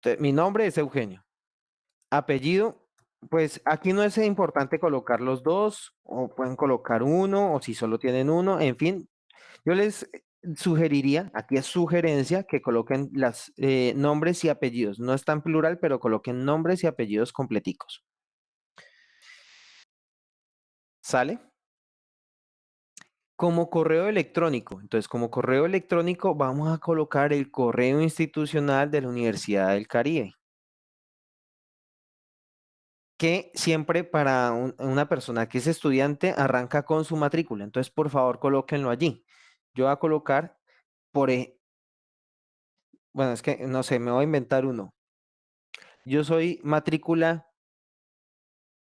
Entonces, mi nombre es Eugenio. Apellido, pues aquí no es importante colocar los dos, o pueden colocar uno, o si solo tienen uno, en fin, yo les sugeriría, aquí es sugerencia, que coloquen las nombres y apellidos. No está en plural, pero coloquen nombres y apellidos completicos. ¿Sale? Como correo electrónico. Entonces, como correo electrónico, vamos a colocar el correo institucional de la Universidad del Caribe, que siempre para una persona que es estudiante arranca con su matrícula. Entonces, por favor, colóquenlo allí. Yo voy a colocar bueno, es que no sé, me voy a inventar uno. Yo soy matrícula,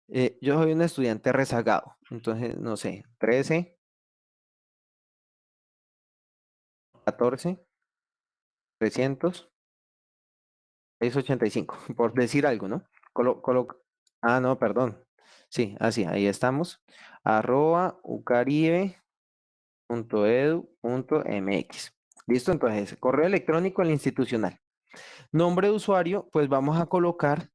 yo soy un estudiante rezagado. Entonces, no sé, 13, 14, 300, 685, por decir algo, ¿no? No, perdón. Sí, así, ahí estamos. @ucaribe.edu.mx. ¿Listo? Entonces, correo electrónico el institucional. Nombre de usuario, pues vamos a colocar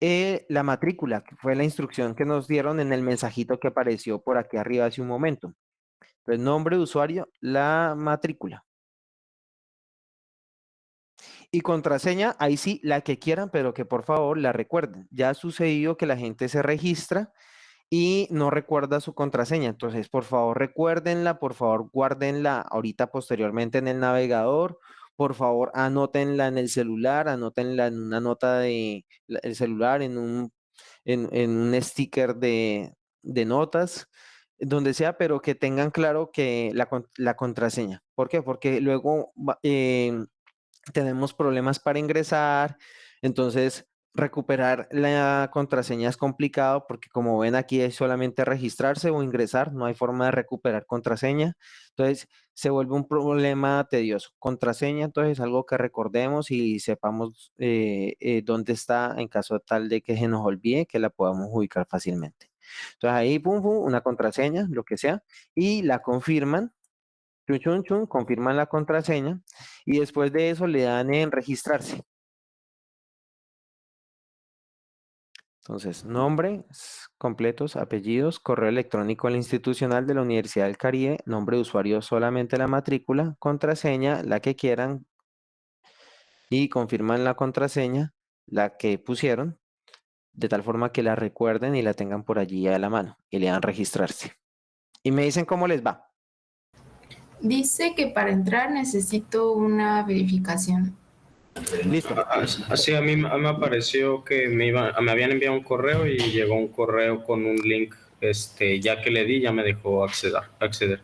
la matrícula, que fue la instrucción que nos dieron en el mensajito que apareció por aquí arriba hace un momento. Entonces, nombre de usuario, la matrícula. Y contraseña, ahí sí, la que quieran, pero que por favor la recuerden. Ya ha sucedido que la gente se registra y no recuerda su contraseña. Entonces, por favor, recuérdenla, por favor, guárdenla ahorita posteriormente en el navegador. Por favor, anótenla en el celular, anótenla en una nota de el celular, en un sticker de notas, donde sea, pero que tengan claro que la contraseña. ¿Por qué? Porque luego tenemos problemas para ingresar, entonces recuperar la contraseña es complicado porque como ven aquí es solamente registrarse o ingresar, no hay forma de recuperar contraseña, entonces se vuelve un problema tedioso. Contraseña, entonces algo que recordemos y sepamos dónde está en caso tal de que se nos olvide, que la podamos ubicar fácilmente. Entonces ahí, pum, pum, una contraseña, lo que sea, y la confirman, chun, chun, chun, confirman la contraseña y después de eso le dan en registrarse. Entonces, nombres completos, apellidos, correo electrónico al institucional de la Universidad del Caribe, nombre de usuario solamente la matrícula, contraseña, la que quieran, y confirman la contraseña, la que pusieron, de tal forma que la recuerden y la tengan por allí a la mano y le dan registrarse. Y me dicen cómo les va. Dice que para entrar necesito una verificación. Listo. Así a mí me apareció que me habían enviado un correo y llegó un correo con un link. Ya que le di, ya me dejó acceder. Acceder.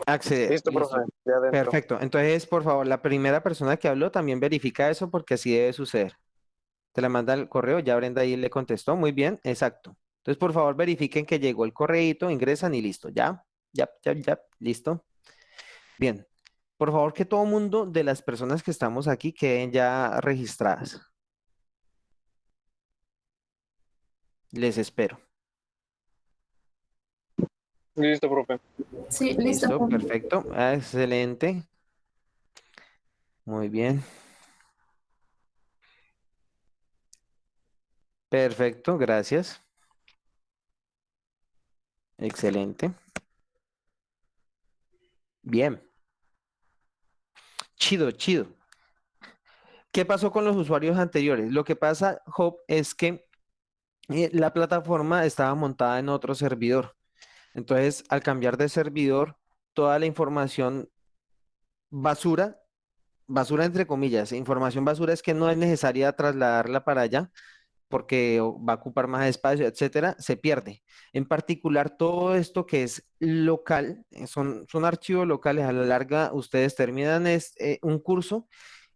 Listo, Listo. profe, ya adentro. Perfecto. Entonces, por favor, la primera persona que habló también verifica eso porque así debe suceder. Te la manda el correo, ya Brenda ahí le contestó. Muy bien, exacto. Entonces, por favor, verifiquen que llegó el correíto, ingresan y listo. ¿Ya? Ya, listo. Bien. Por favor, que todo mundo de las personas que estamos aquí queden ya registradas. Les espero. Listo, profe. Sí, listo. Listo, perfecto. Excelente. Muy bien. Perfecto, gracias. Excelente. Bien. Chido, chido. ¿Qué pasó con los usuarios anteriores? Lo que pasa, Job, es que la plataforma estaba montada en otro servidor. Entonces, al cambiar de servidor, toda la información basura, basura entre comillas, información basura es que no es necesaria trasladarla para allá porque va a ocupar más espacio, etcétera, se pierde. En particular, todo esto que es local, son archivos locales. A la larga, ustedes terminan un curso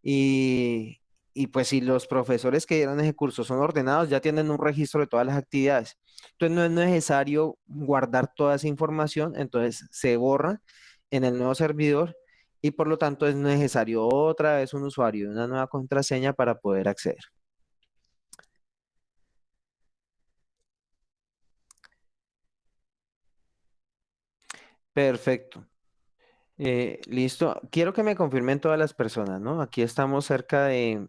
y, y pues si los profesores que dieron ese curso son ordenados, ya tienen un registro de todas las actividades. Entonces, no es necesario guardar toda esa información, entonces se borra en el nuevo servidor y por lo tanto es necesario otra vez un usuario y una nueva contraseña para poder acceder. Perfecto. Listo. Quiero que me confirmen todas las personas, ¿no? Aquí estamos cerca de...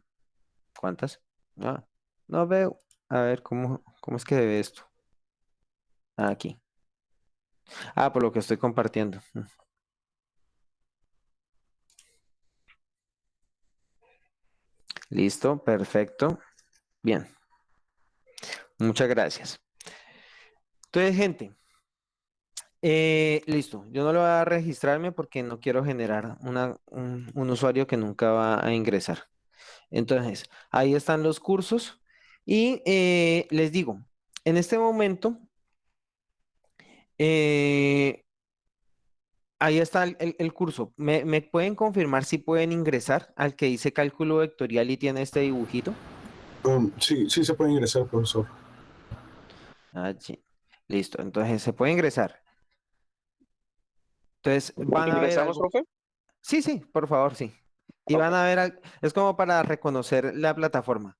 ¿Cuántas? Ah, no veo. A ver, ¿cómo es que debe esto? Ah, aquí. Ah, por lo que estoy compartiendo. Listo, perfecto. Bien. Muchas gracias. Entonces, gente, listo. Yo no lo voy a registrarme porque no quiero generar un usuario que nunca va a ingresar. Entonces, ahí están los cursos y les digo, en este momento, eh, ahí está el curso. ¿Me pueden confirmar si pueden ingresar al que dice cálculo vectorial y tiene este dibujito? Sí se puede ingresar, profesor. Ah, sí. Listo, entonces se puede ingresar. Entonces van a ver ¿Ingresamos, algo. profe? Sí, sí, por favor, sí. Y Ok. van a ver, es como para reconocer la plataforma.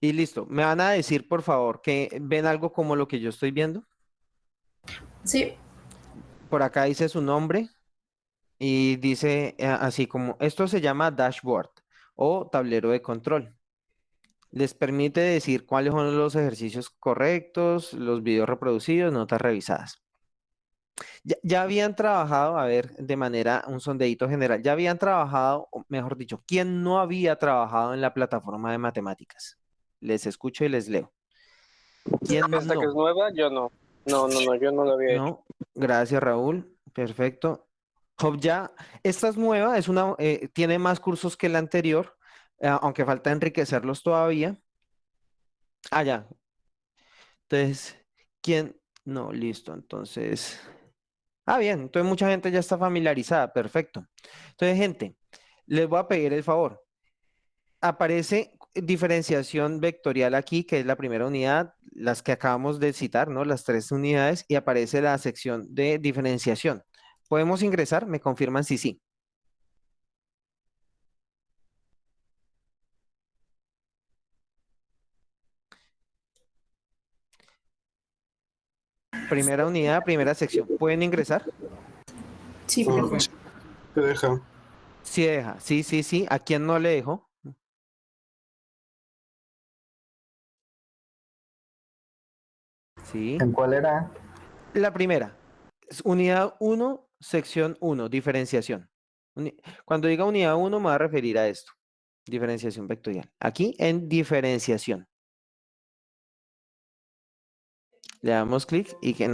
Y listo, me van a decir, por favor, que ven algo como lo que yo estoy viendo. Sí, Por acá dice su nombre y dice así como, esto se llama dashboard o tablero de control. Les permite decir cuáles son los ejercicios correctos, los videos reproducidos, notas revisadas. Ya habían trabajado, a ver, de manera, un sondeíto general, ya habían trabajado, o mejor dicho, ¿quién no había trabajado en la plataforma de matemáticas? Les escucho y les leo. ¿Quién Esta que es no? nueva, yo no. No, yo no lo había hecho. No, gracias Raúl, perfecto. Job ya, esta es nueva, tiene más cursos que la anterior, aunque falta enriquecerlos todavía. Ah, ya. Entonces, ¿quién? No, listo. Entonces, bien, entonces mucha gente ya está familiarizada, perfecto. Entonces, gente, les voy a pedir el favor. Aparece diferenciación vectorial aquí, que es la primera unidad, las que acabamos de citar, ¿no? Las tres unidades, y aparece la sección de diferenciación. ¿Podemos ingresar? ¿Me confirman si sí? Primera unidad, primera sección. ¿Pueden ingresar? Sí, Ah, profe. sí, te deja. Sí deja. Sí, sí, sí. ¿A quién no le dejo? Sí. ¿En cuál era? La primera. Unidad uno, sección uno, diferenciación. Cuando diga unidad uno, me va a referir a esto. Diferenciación vectorial. Aquí en diferenciación. Le damos clic y que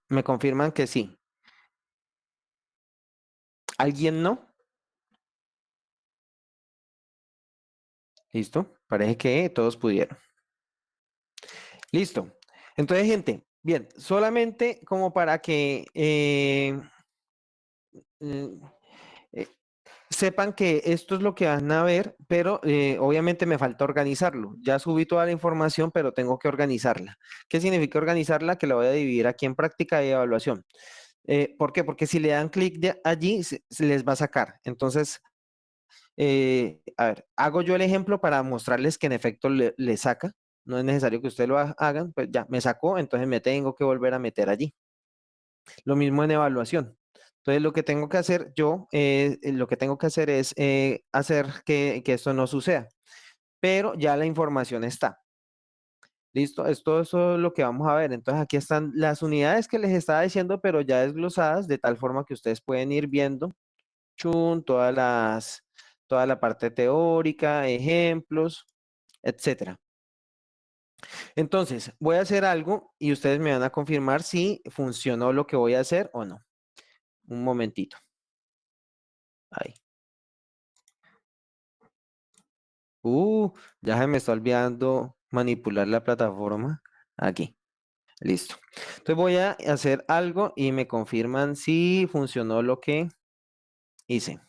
me confirman que sí. ¿Alguien no? Listo. Parece que todos pudieron. Listo. Entonces, gente, bien, solamente como para que mm, eh, sepan que esto es lo que van a ver, pero obviamente me falta organizarlo. Ya subí toda la información, pero tengo que organizarla. ¿Qué significa organizarla? Que la voy a dividir aquí en práctica y evaluación. ¿Por qué? Porque si le dan clic allí, se les va a sacar. Entonces, a ver, hago yo el ejemplo para mostrarles que en efecto le saca. No es necesario que ustedes lo hagan, pues ya me sacó, entonces me tengo que volver a meter allí. Lo mismo en evaluación. Entonces, lo que tengo que hacer lo que tengo que hacer es hacer que esto no suceda, pero ya la información está. ¿Listo? Eso es lo que vamos a ver. Entonces, aquí están las unidades que les estaba diciendo, pero ya desglosadas, de tal forma que ustedes pueden ir viendo, toda la parte teórica, ejemplos, etcétera. Entonces, voy a hacer algo y ustedes me van a confirmar si funcionó lo que voy a hacer o no. Un momentito. Ahí. Uh, ya se me está olvidando manipular la plataforma. Aquí. Listo. Entonces voy a hacer algo y me confirman si funcionó lo que hice.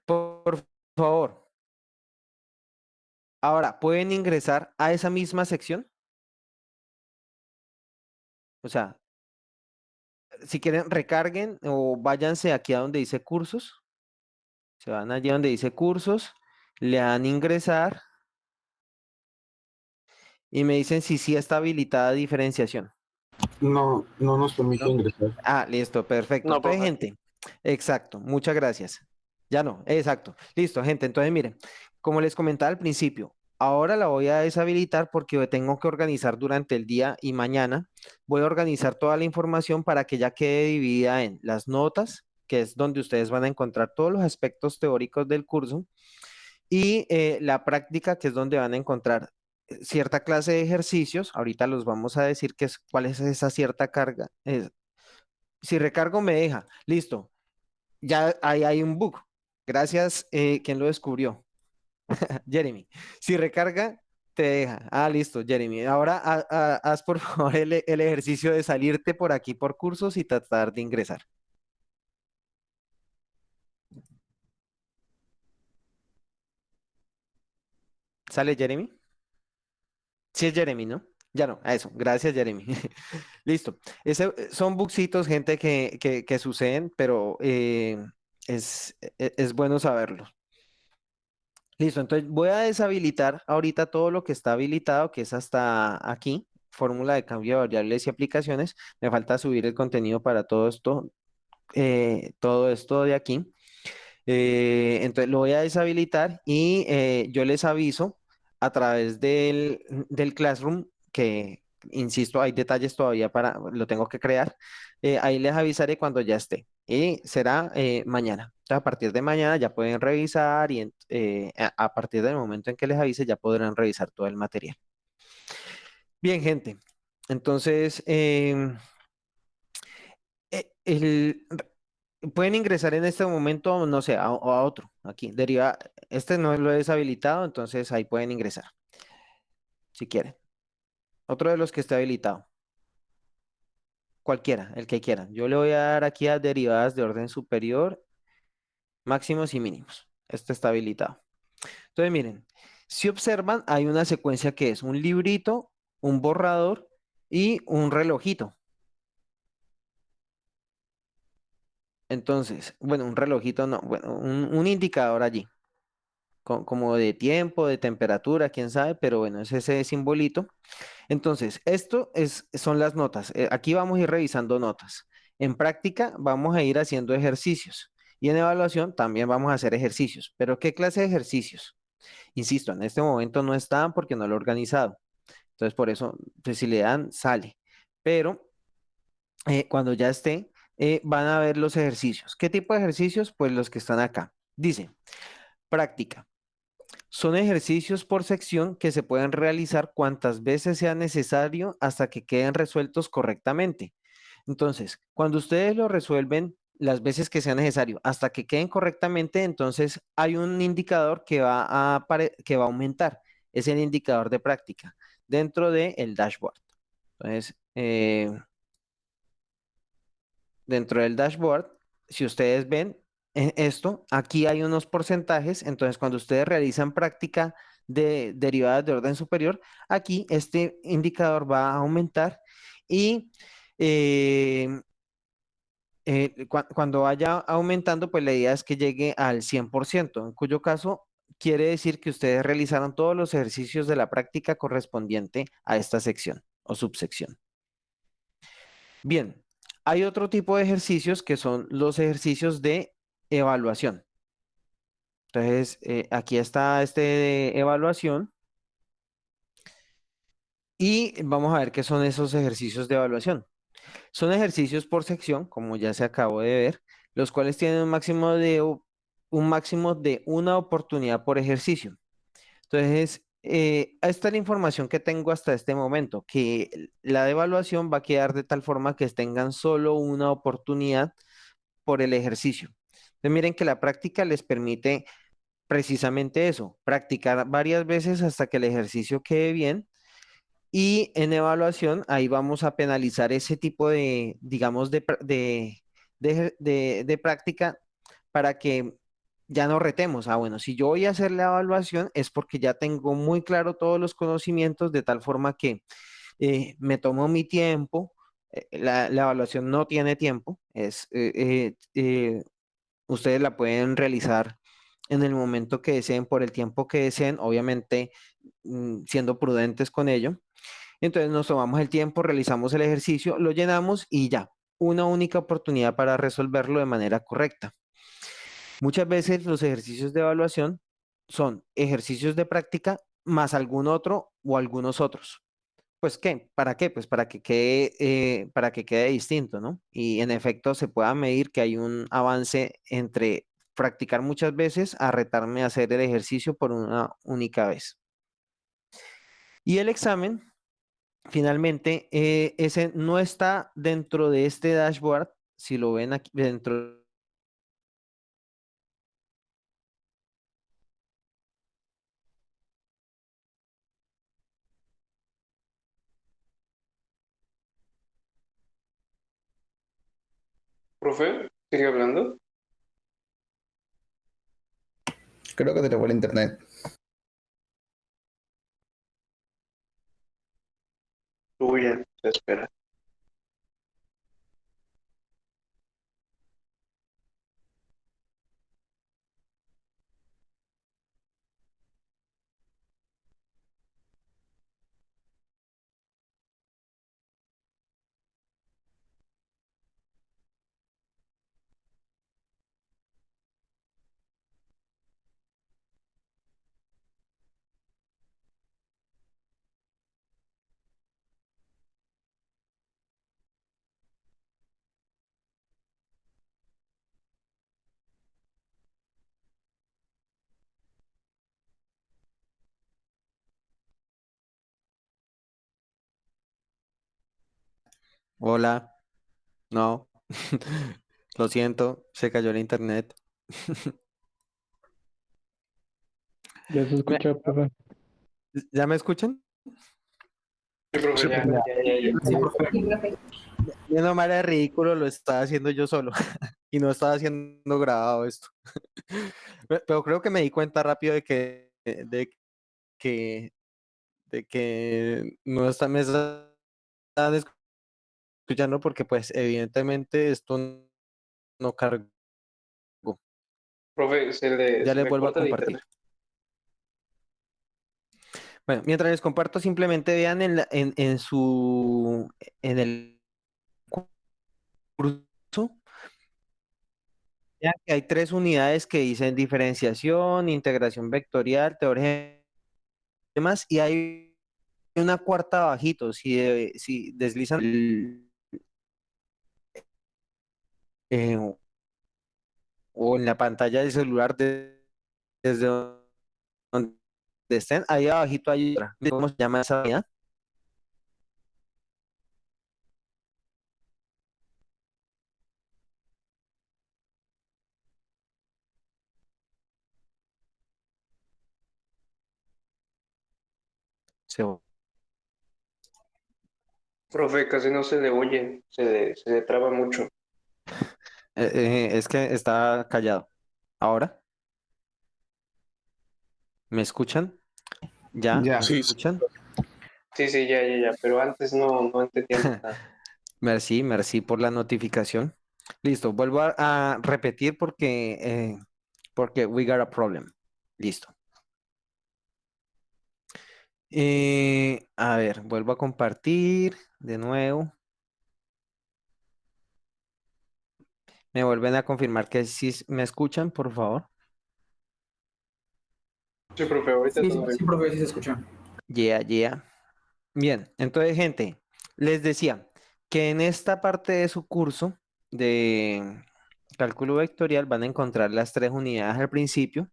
Por favor. Ahora, ¿pueden ingresar a esa misma sección? O sea, si quieren, recarguen o váyanse aquí a donde dice cursos. Se van allí donde dice cursos, le dan ingresar y me dicen si sí está habilitada diferenciación. No, no nos permite ¿No? ingresar. Listo, perfecto. No, Entonces, profe. gente, exacto, muchas gracias. Ya no, exacto. Listo, gente. Entonces, miren, como les comentaba al principio, ahora la voy a deshabilitar porque tengo que organizar durante el día y mañana. Voy a organizar toda la información para que ya quede dividida en las notas, que es donde ustedes van a encontrar todos los aspectos teóricos del curso, y la práctica, que es donde van a encontrar cierta clase de ejercicios. Ahorita los vamos a decir cuál es esa cierta carga. Si recargo me deja. Listo. Ya ahí hay un bug. Gracias, ¿quién lo descubrió? Jeremy. Si recarga, te deja. Listo, Jeremy. Ahora haz por favor el ejercicio de salirte por aquí por cursos y tratar de ingresar. ¿Sale Jeremy? Sí es Jeremy, ¿no? Ya no, a eso. Gracias, Jeremy. Listo. Son bugcitos, gente, que suceden, pero es bueno saberlo. Listo, entonces voy a deshabilitar ahorita todo lo que está habilitado, que es hasta aquí, fórmula de cambio de variables y aplicaciones. Me falta subir el contenido para todo esto de aquí. Entonces lo voy a deshabilitar y yo les aviso a través del Classroom que, insisto, hay detalles todavía lo tengo que crear. Ahí les avisaré cuando ya esté. Y será mañana. Entonces, a partir de mañana ya pueden revisar y a partir del momento en que les avise ya podrán revisar todo el material. Bien, gente. Entonces, pueden ingresar en este momento, no sé, a otro. Aquí, deriva. Este no lo he deshabilitado, entonces ahí pueden ingresar, si quieren. Otro de los que esté habilitado. Cualquiera, el que quieran. Yo le voy a dar aquí a derivadas de orden superior, máximos y mínimos. Este está habilitado. Entonces, miren, si observan, hay una secuencia que es un librito, un borrador y un relojito. Entonces, bueno, un relojito no, bueno, un indicador allí, como de tiempo, de temperatura, quién sabe, pero bueno, es ese simbolito. Entonces, son las notas. Aquí vamos a ir revisando notas. En práctica vamos a ir haciendo ejercicios y en evaluación también vamos a hacer ejercicios. ¿Pero qué clase de ejercicios? Insisto, en este momento no están porque no lo he organizado. Entonces, por eso, pues, si le dan, sale. Pero cuando ya esté, van a ver los ejercicios. ¿Qué tipo de ejercicios? Pues los que están acá. Dice, práctica. Son ejercicios por sección que se pueden realizar cuantas veces sea necesario hasta que queden resueltos correctamente. Entonces, cuando ustedes lo resuelven las veces que sea necesario hasta que queden correctamente, entonces hay un indicador que va a aumentar. Es el indicador de práctica dentro del dashboard. Entonces, dentro del dashboard, si ustedes ven esto, aquí hay unos porcentajes, entonces cuando ustedes realizan práctica de derivadas de orden superior, aquí este indicador va a aumentar y eh, cuando vaya aumentando, pues la idea es que llegue al 100%, en cuyo caso quiere decir que ustedes realizaron todos los ejercicios de la práctica correspondiente a esta sección o subsección. Bien, hay otro tipo de ejercicios que son los ejercicios de evaluación. Entonces, aquí está este de evaluación y vamos a ver qué son esos ejercicios de evaluación. Son ejercicios por sección, como ya se acabó de ver, los cuales tienen un máximo de una oportunidad por ejercicio. Entonces, esta es la información que tengo hasta este momento, que la de evaluación va a quedar de tal forma que tengan solo una oportunidad por el ejercicio. Entonces, miren que la práctica les permite precisamente eso, practicar varias veces hasta que el ejercicio quede bien. Y en evaluación, ahí vamos a penalizar ese tipo de, digamos, de práctica para que ya no retemos. Ah, bueno, si yo voy a hacer la evaluación es porque ya tengo muy claro todos los conocimientos de tal forma que me tomo mi tiempo. La evaluación no tiene tiempo, ustedes la pueden realizar en el momento que deseen, por el tiempo que deseen, obviamente siendo prudentes con ello. Entonces nos tomamos el tiempo, realizamos el ejercicio, lo llenamos y ya, una única oportunidad para resolverlo de manera correcta. Muchas veces los ejercicios de evaluación son ejercicios de práctica más algún otro o algunos otros. Pues ¿qué? ¿Para qué? Pues para que quede distinto, ¿no? Y en efecto se pueda medir que hay un avance entre practicar muchas veces a retarme a hacer el ejercicio por una única vez. Y el examen, finalmente, ese no está dentro de este dashboard, si lo ven aquí dentro. Profe, ¿sigue hablando? Creo que te fue el internet. Tuya, se espera. Hola, no, lo siento, se cayó el internet. Ya se ¿Me- escucha, profe. ¿Ya me escuchan? Sí, profe, ya. Ya. Sí, profe. Menos mal es ridículo, lo estaba haciendo yo solo y no estaba haciendo grabado esto. Pero creo que me di cuenta rápido que, de que no está, me estaban escuchando porque pues evidentemente esto no cargó. Profe, Ya se les le vuelvo a corta el compartir. internet. Bueno, mientras les comparto, simplemente vean en el curso, vean que hay tres unidades que dicen diferenciación, integración vectorial, teoría de sistemas, y hay una cuarta abajito. Si deslizan eh, o en la pantalla del celular desde donde estén, ahí abajito hay otra. ¿Cómo se llama esa unidad? Se- Profe, casi no se le oye, se le traba mucho. es que está callado. ¿Ahora? ¿Me escuchan? ¿Ya? Ya. ¿Me Sí, sí. escuchan? Sí, sí, ya, pero antes no entendíamos nada. Merci, merci por la notificación. Listo, vuelvo a repetir porque we got a problem. Listo. A ver, vuelvo a compartir de nuevo. Me vuelven a confirmar que sí me escuchan, por favor. Sí, profe, ahorita todo bien. Sí, profe, sí se escucha. Yeah, yeah. Bien, entonces, gente, les decía que en esta parte de su curso de cálculo vectorial van a encontrar las tres unidades al principio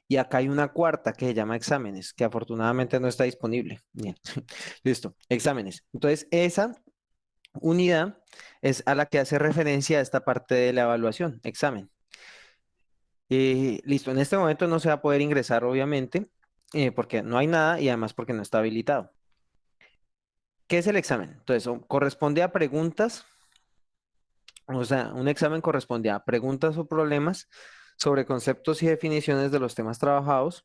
y acá hay una cuarta que se llama exámenes, que afortunadamente no está disponible. Bien, listo, exámenes. Entonces, esa unidad es a la que hace referencia a esta parte de la evaluación, examen. Listo, en este momento no se va a poder ingresar, obviamente, porque no hay nada y además porque no está habilitado. ¿Qué es el examen? Entonces, corresponde a preguntas, o sea, un examen corresponde a preguntas o problemas sobre conceptos y definiciones de los temas trabajados.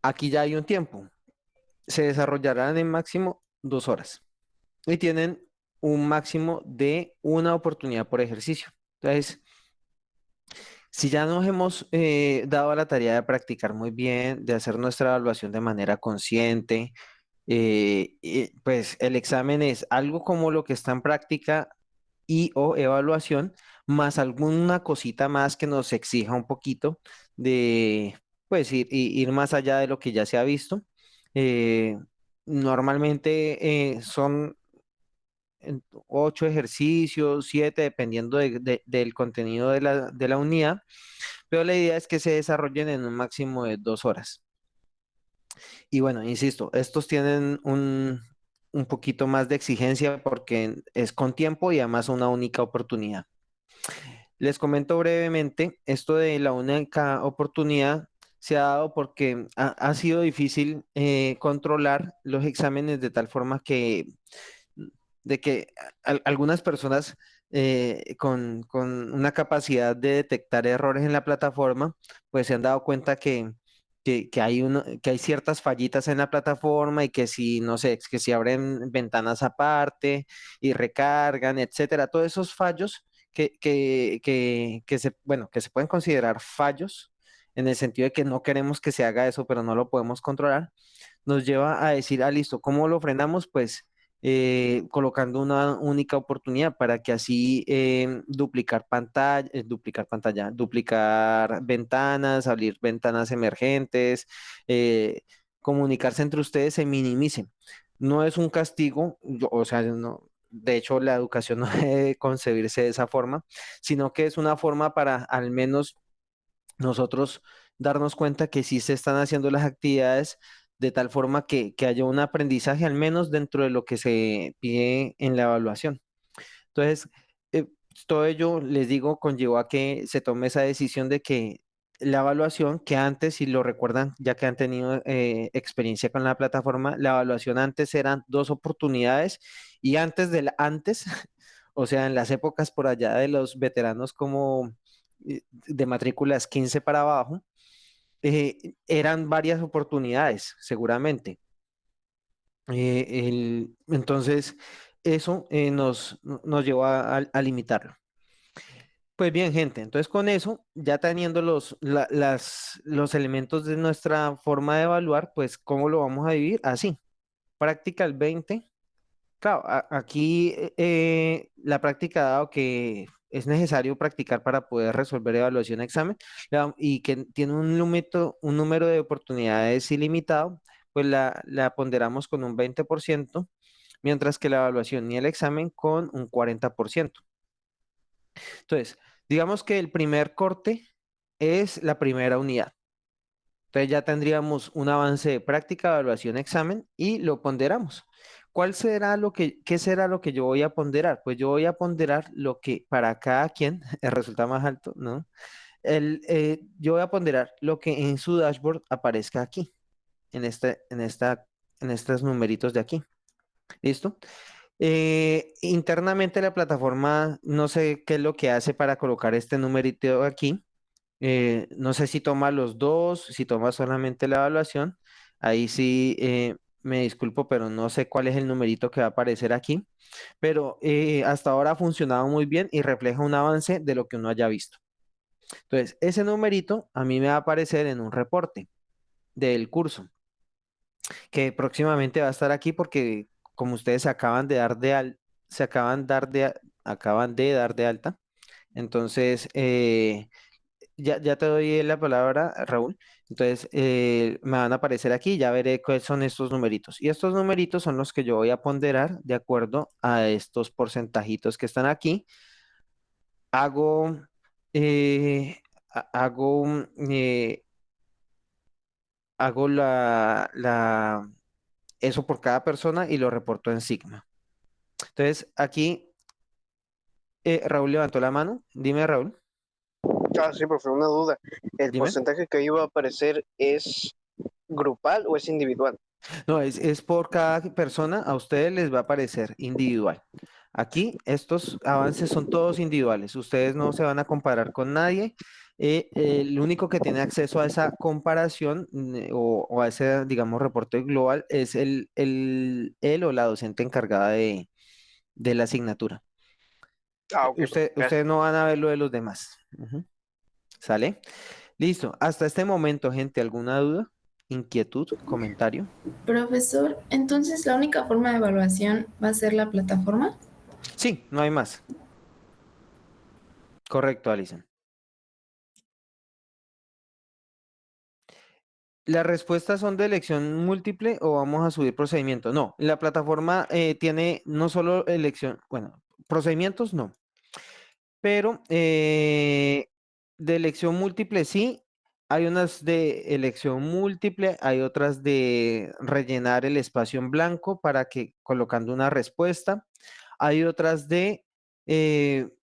Aquí ya hay un tiempo. Se desarrollarán en máximo 2 horas y tienen un máximo de una oportunidad por ejercicio. Entonces, si ya nos hemos dado a la tarea de practicar muy bien, de hacer nuestra evaluación de manera consciente, pues el examen es algo como lo que está en práctica y o evaluación, más alguna cosita más que nos exija un poquito de, pues, ir más allá de lo que ya se ha visto. Eh, Normalmente son 8 ejercicios, 7, dependiendo del contenido de la unidad, pero la idea es que se desarrollen en un máximo de 2 horas. Y bueno, insisto, estos tienen un poquito más de exigencia porque es con tiempo y además una única oportunidad. Les comento brevemente, esto de la única oportunidad se ha dado porque ha sido difícil controlar los exámenes de tal forma de que algunas personas con una capacidad de detectar errores en la plataforma, pues se han dado cuenta que hay ciertas fallitas en la plataforma y que si, no sé, que si abren ventanas aparte y recargan, etcétera, todos esos fallos bueno, que se pueden considerar fallos en el sentido de que no queremos que se haga eso, pero no lo podemos controlar, nos lleva a decir, listo, ¿cómo lo frenamos? Pues colocando una única oportunidad para que así duplicar ventanas, abrir ventanas emergentes, eh, comunicarse entre ustedes se minimicen. No es un castigo, o sea, no, de hecho la educación no debe concebirse de esa forma, sino que es una forma para al menos nosotros darnos cuenta que sí se están haciendo las actividades de tal forma que haya un aprendizaje al menos dentro de lo que se pide en la evaluación. Entonces, eh, todo ello, les digo, conllevó a que se tome esa decisión de que la evaluación, que antes, si lo recuerdan, ya que han tenido experiencia con la plataforma, la evaluación antes eran 2 oportunidades y antes del antes, o sea, en las épocas por allá de los veteranos como de matrículas 15 para abajo, eran varias oportunidades, seguramente. Entonces, eso nos llevó a limitarlo. Pues bien, gente, entonces con eso, ya teniendo los elementos de nuestra forma de evaluar, pues ¿cómo lo vamos a dividir? Así, práctica el 20. Claro, aquí la práctica, dado que es necesario practicar para poder resolver evaluación examen y que tiene un número de oportunidades ilimitado, pues la ponderamos con un 20%, mientras que la evaluación y el examen con un 40%. Entonces, digamos que el primer corte es la primera unidad. Entonces ya tendríamos un avance de práctica, evaluación, examen y lo ponderamos. ¿Qué será lo que yo voy a ponderar? Pues yo voy a ponderar lo que para cada quien resulta más alto, ¿no? Yo voy a ponderar lo que en su dashboard aparezca aquí, en estos numeritos de aquí. ¿Listo? Internamente la plataforma, no sé qué es lo que hace para colocar este numerito aquí. No sé si toma los dos, si toma solamente la evaluación. Ahí sí me disculpo, pero no sé cuál es el numerito que va a aparecer aquí. Pero hasta ahora ha funcionado muy bien y refleja un avance de lo que uno haya visto. Entonces, ese numerito a mí me va a aparecer en un reporte del curso, que próximamente va a estar aquí porque como ustedes se acaban de dar de se acaban de dar de alta. Entonces, ya te doy la palabra, Raúl. Entonces, me van a aparecer aquí, ya veré cuáles son estos numeritos. Y estos numeritos son los que yo voy a ponderar de acuerdo a estos porcentajitos que están aquí. Hago, eh, ha- hago, mm, eh, hago eso por cada persona y lo reporto en Sigma. Entonces, aquí Raúl levantó la mano. Dime, Raúl, Ah, sí, profe, una duda. ¿El dime. porcentaje que iba a aparecer es grupal o es individual? No, es por cada persona, a ustedes les va a aparecer individual. Aquí estos avances son todos individuales, ustedes no se van a comparar con nadie. El único que tiene acceso a esa comparación o a ese, digamos, reporte global es él o la docente encargada de la asignatura. Ah, ok, profe, Ustedes gracias. no van a ver lo de los demás. Ujú. ¿Sale? Listo. Hasta este momento, gente, ¿alguna duda, inquietud, comentario? Profesor, entonces la única forma de evaluación va a ser la plataforma. Sí, no hay más. Correcto, Alison. ¿Las respuestas son de elección múltiple o vamos a subir procedimientos? No, la plataforma tiene no solo elección, bueno, procedimientos no, pero de elección múltiple sí. Hay unas de elección múltiple, hay otras de rellenar el espacio en blanco para que colocando una respuesta. Hay otras de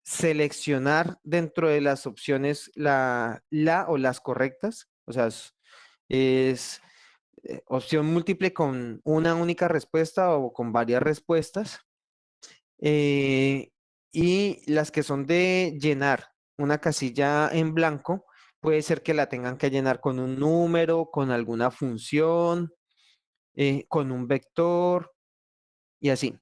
seleccionar dentro de las opciones la o las correctas. O sea, es opción múltiple con una única respuesta o con varias respuestas. Eh, y las que son de llenar una casilla en blanco, puede ser que la tengan que llenar con un número, con alguna función, con un vector y así.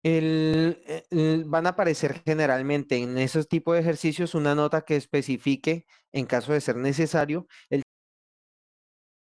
Van a aparecer generalmente en esos tipos de ejercicios una nota que especifique, en caso de ser necesario, el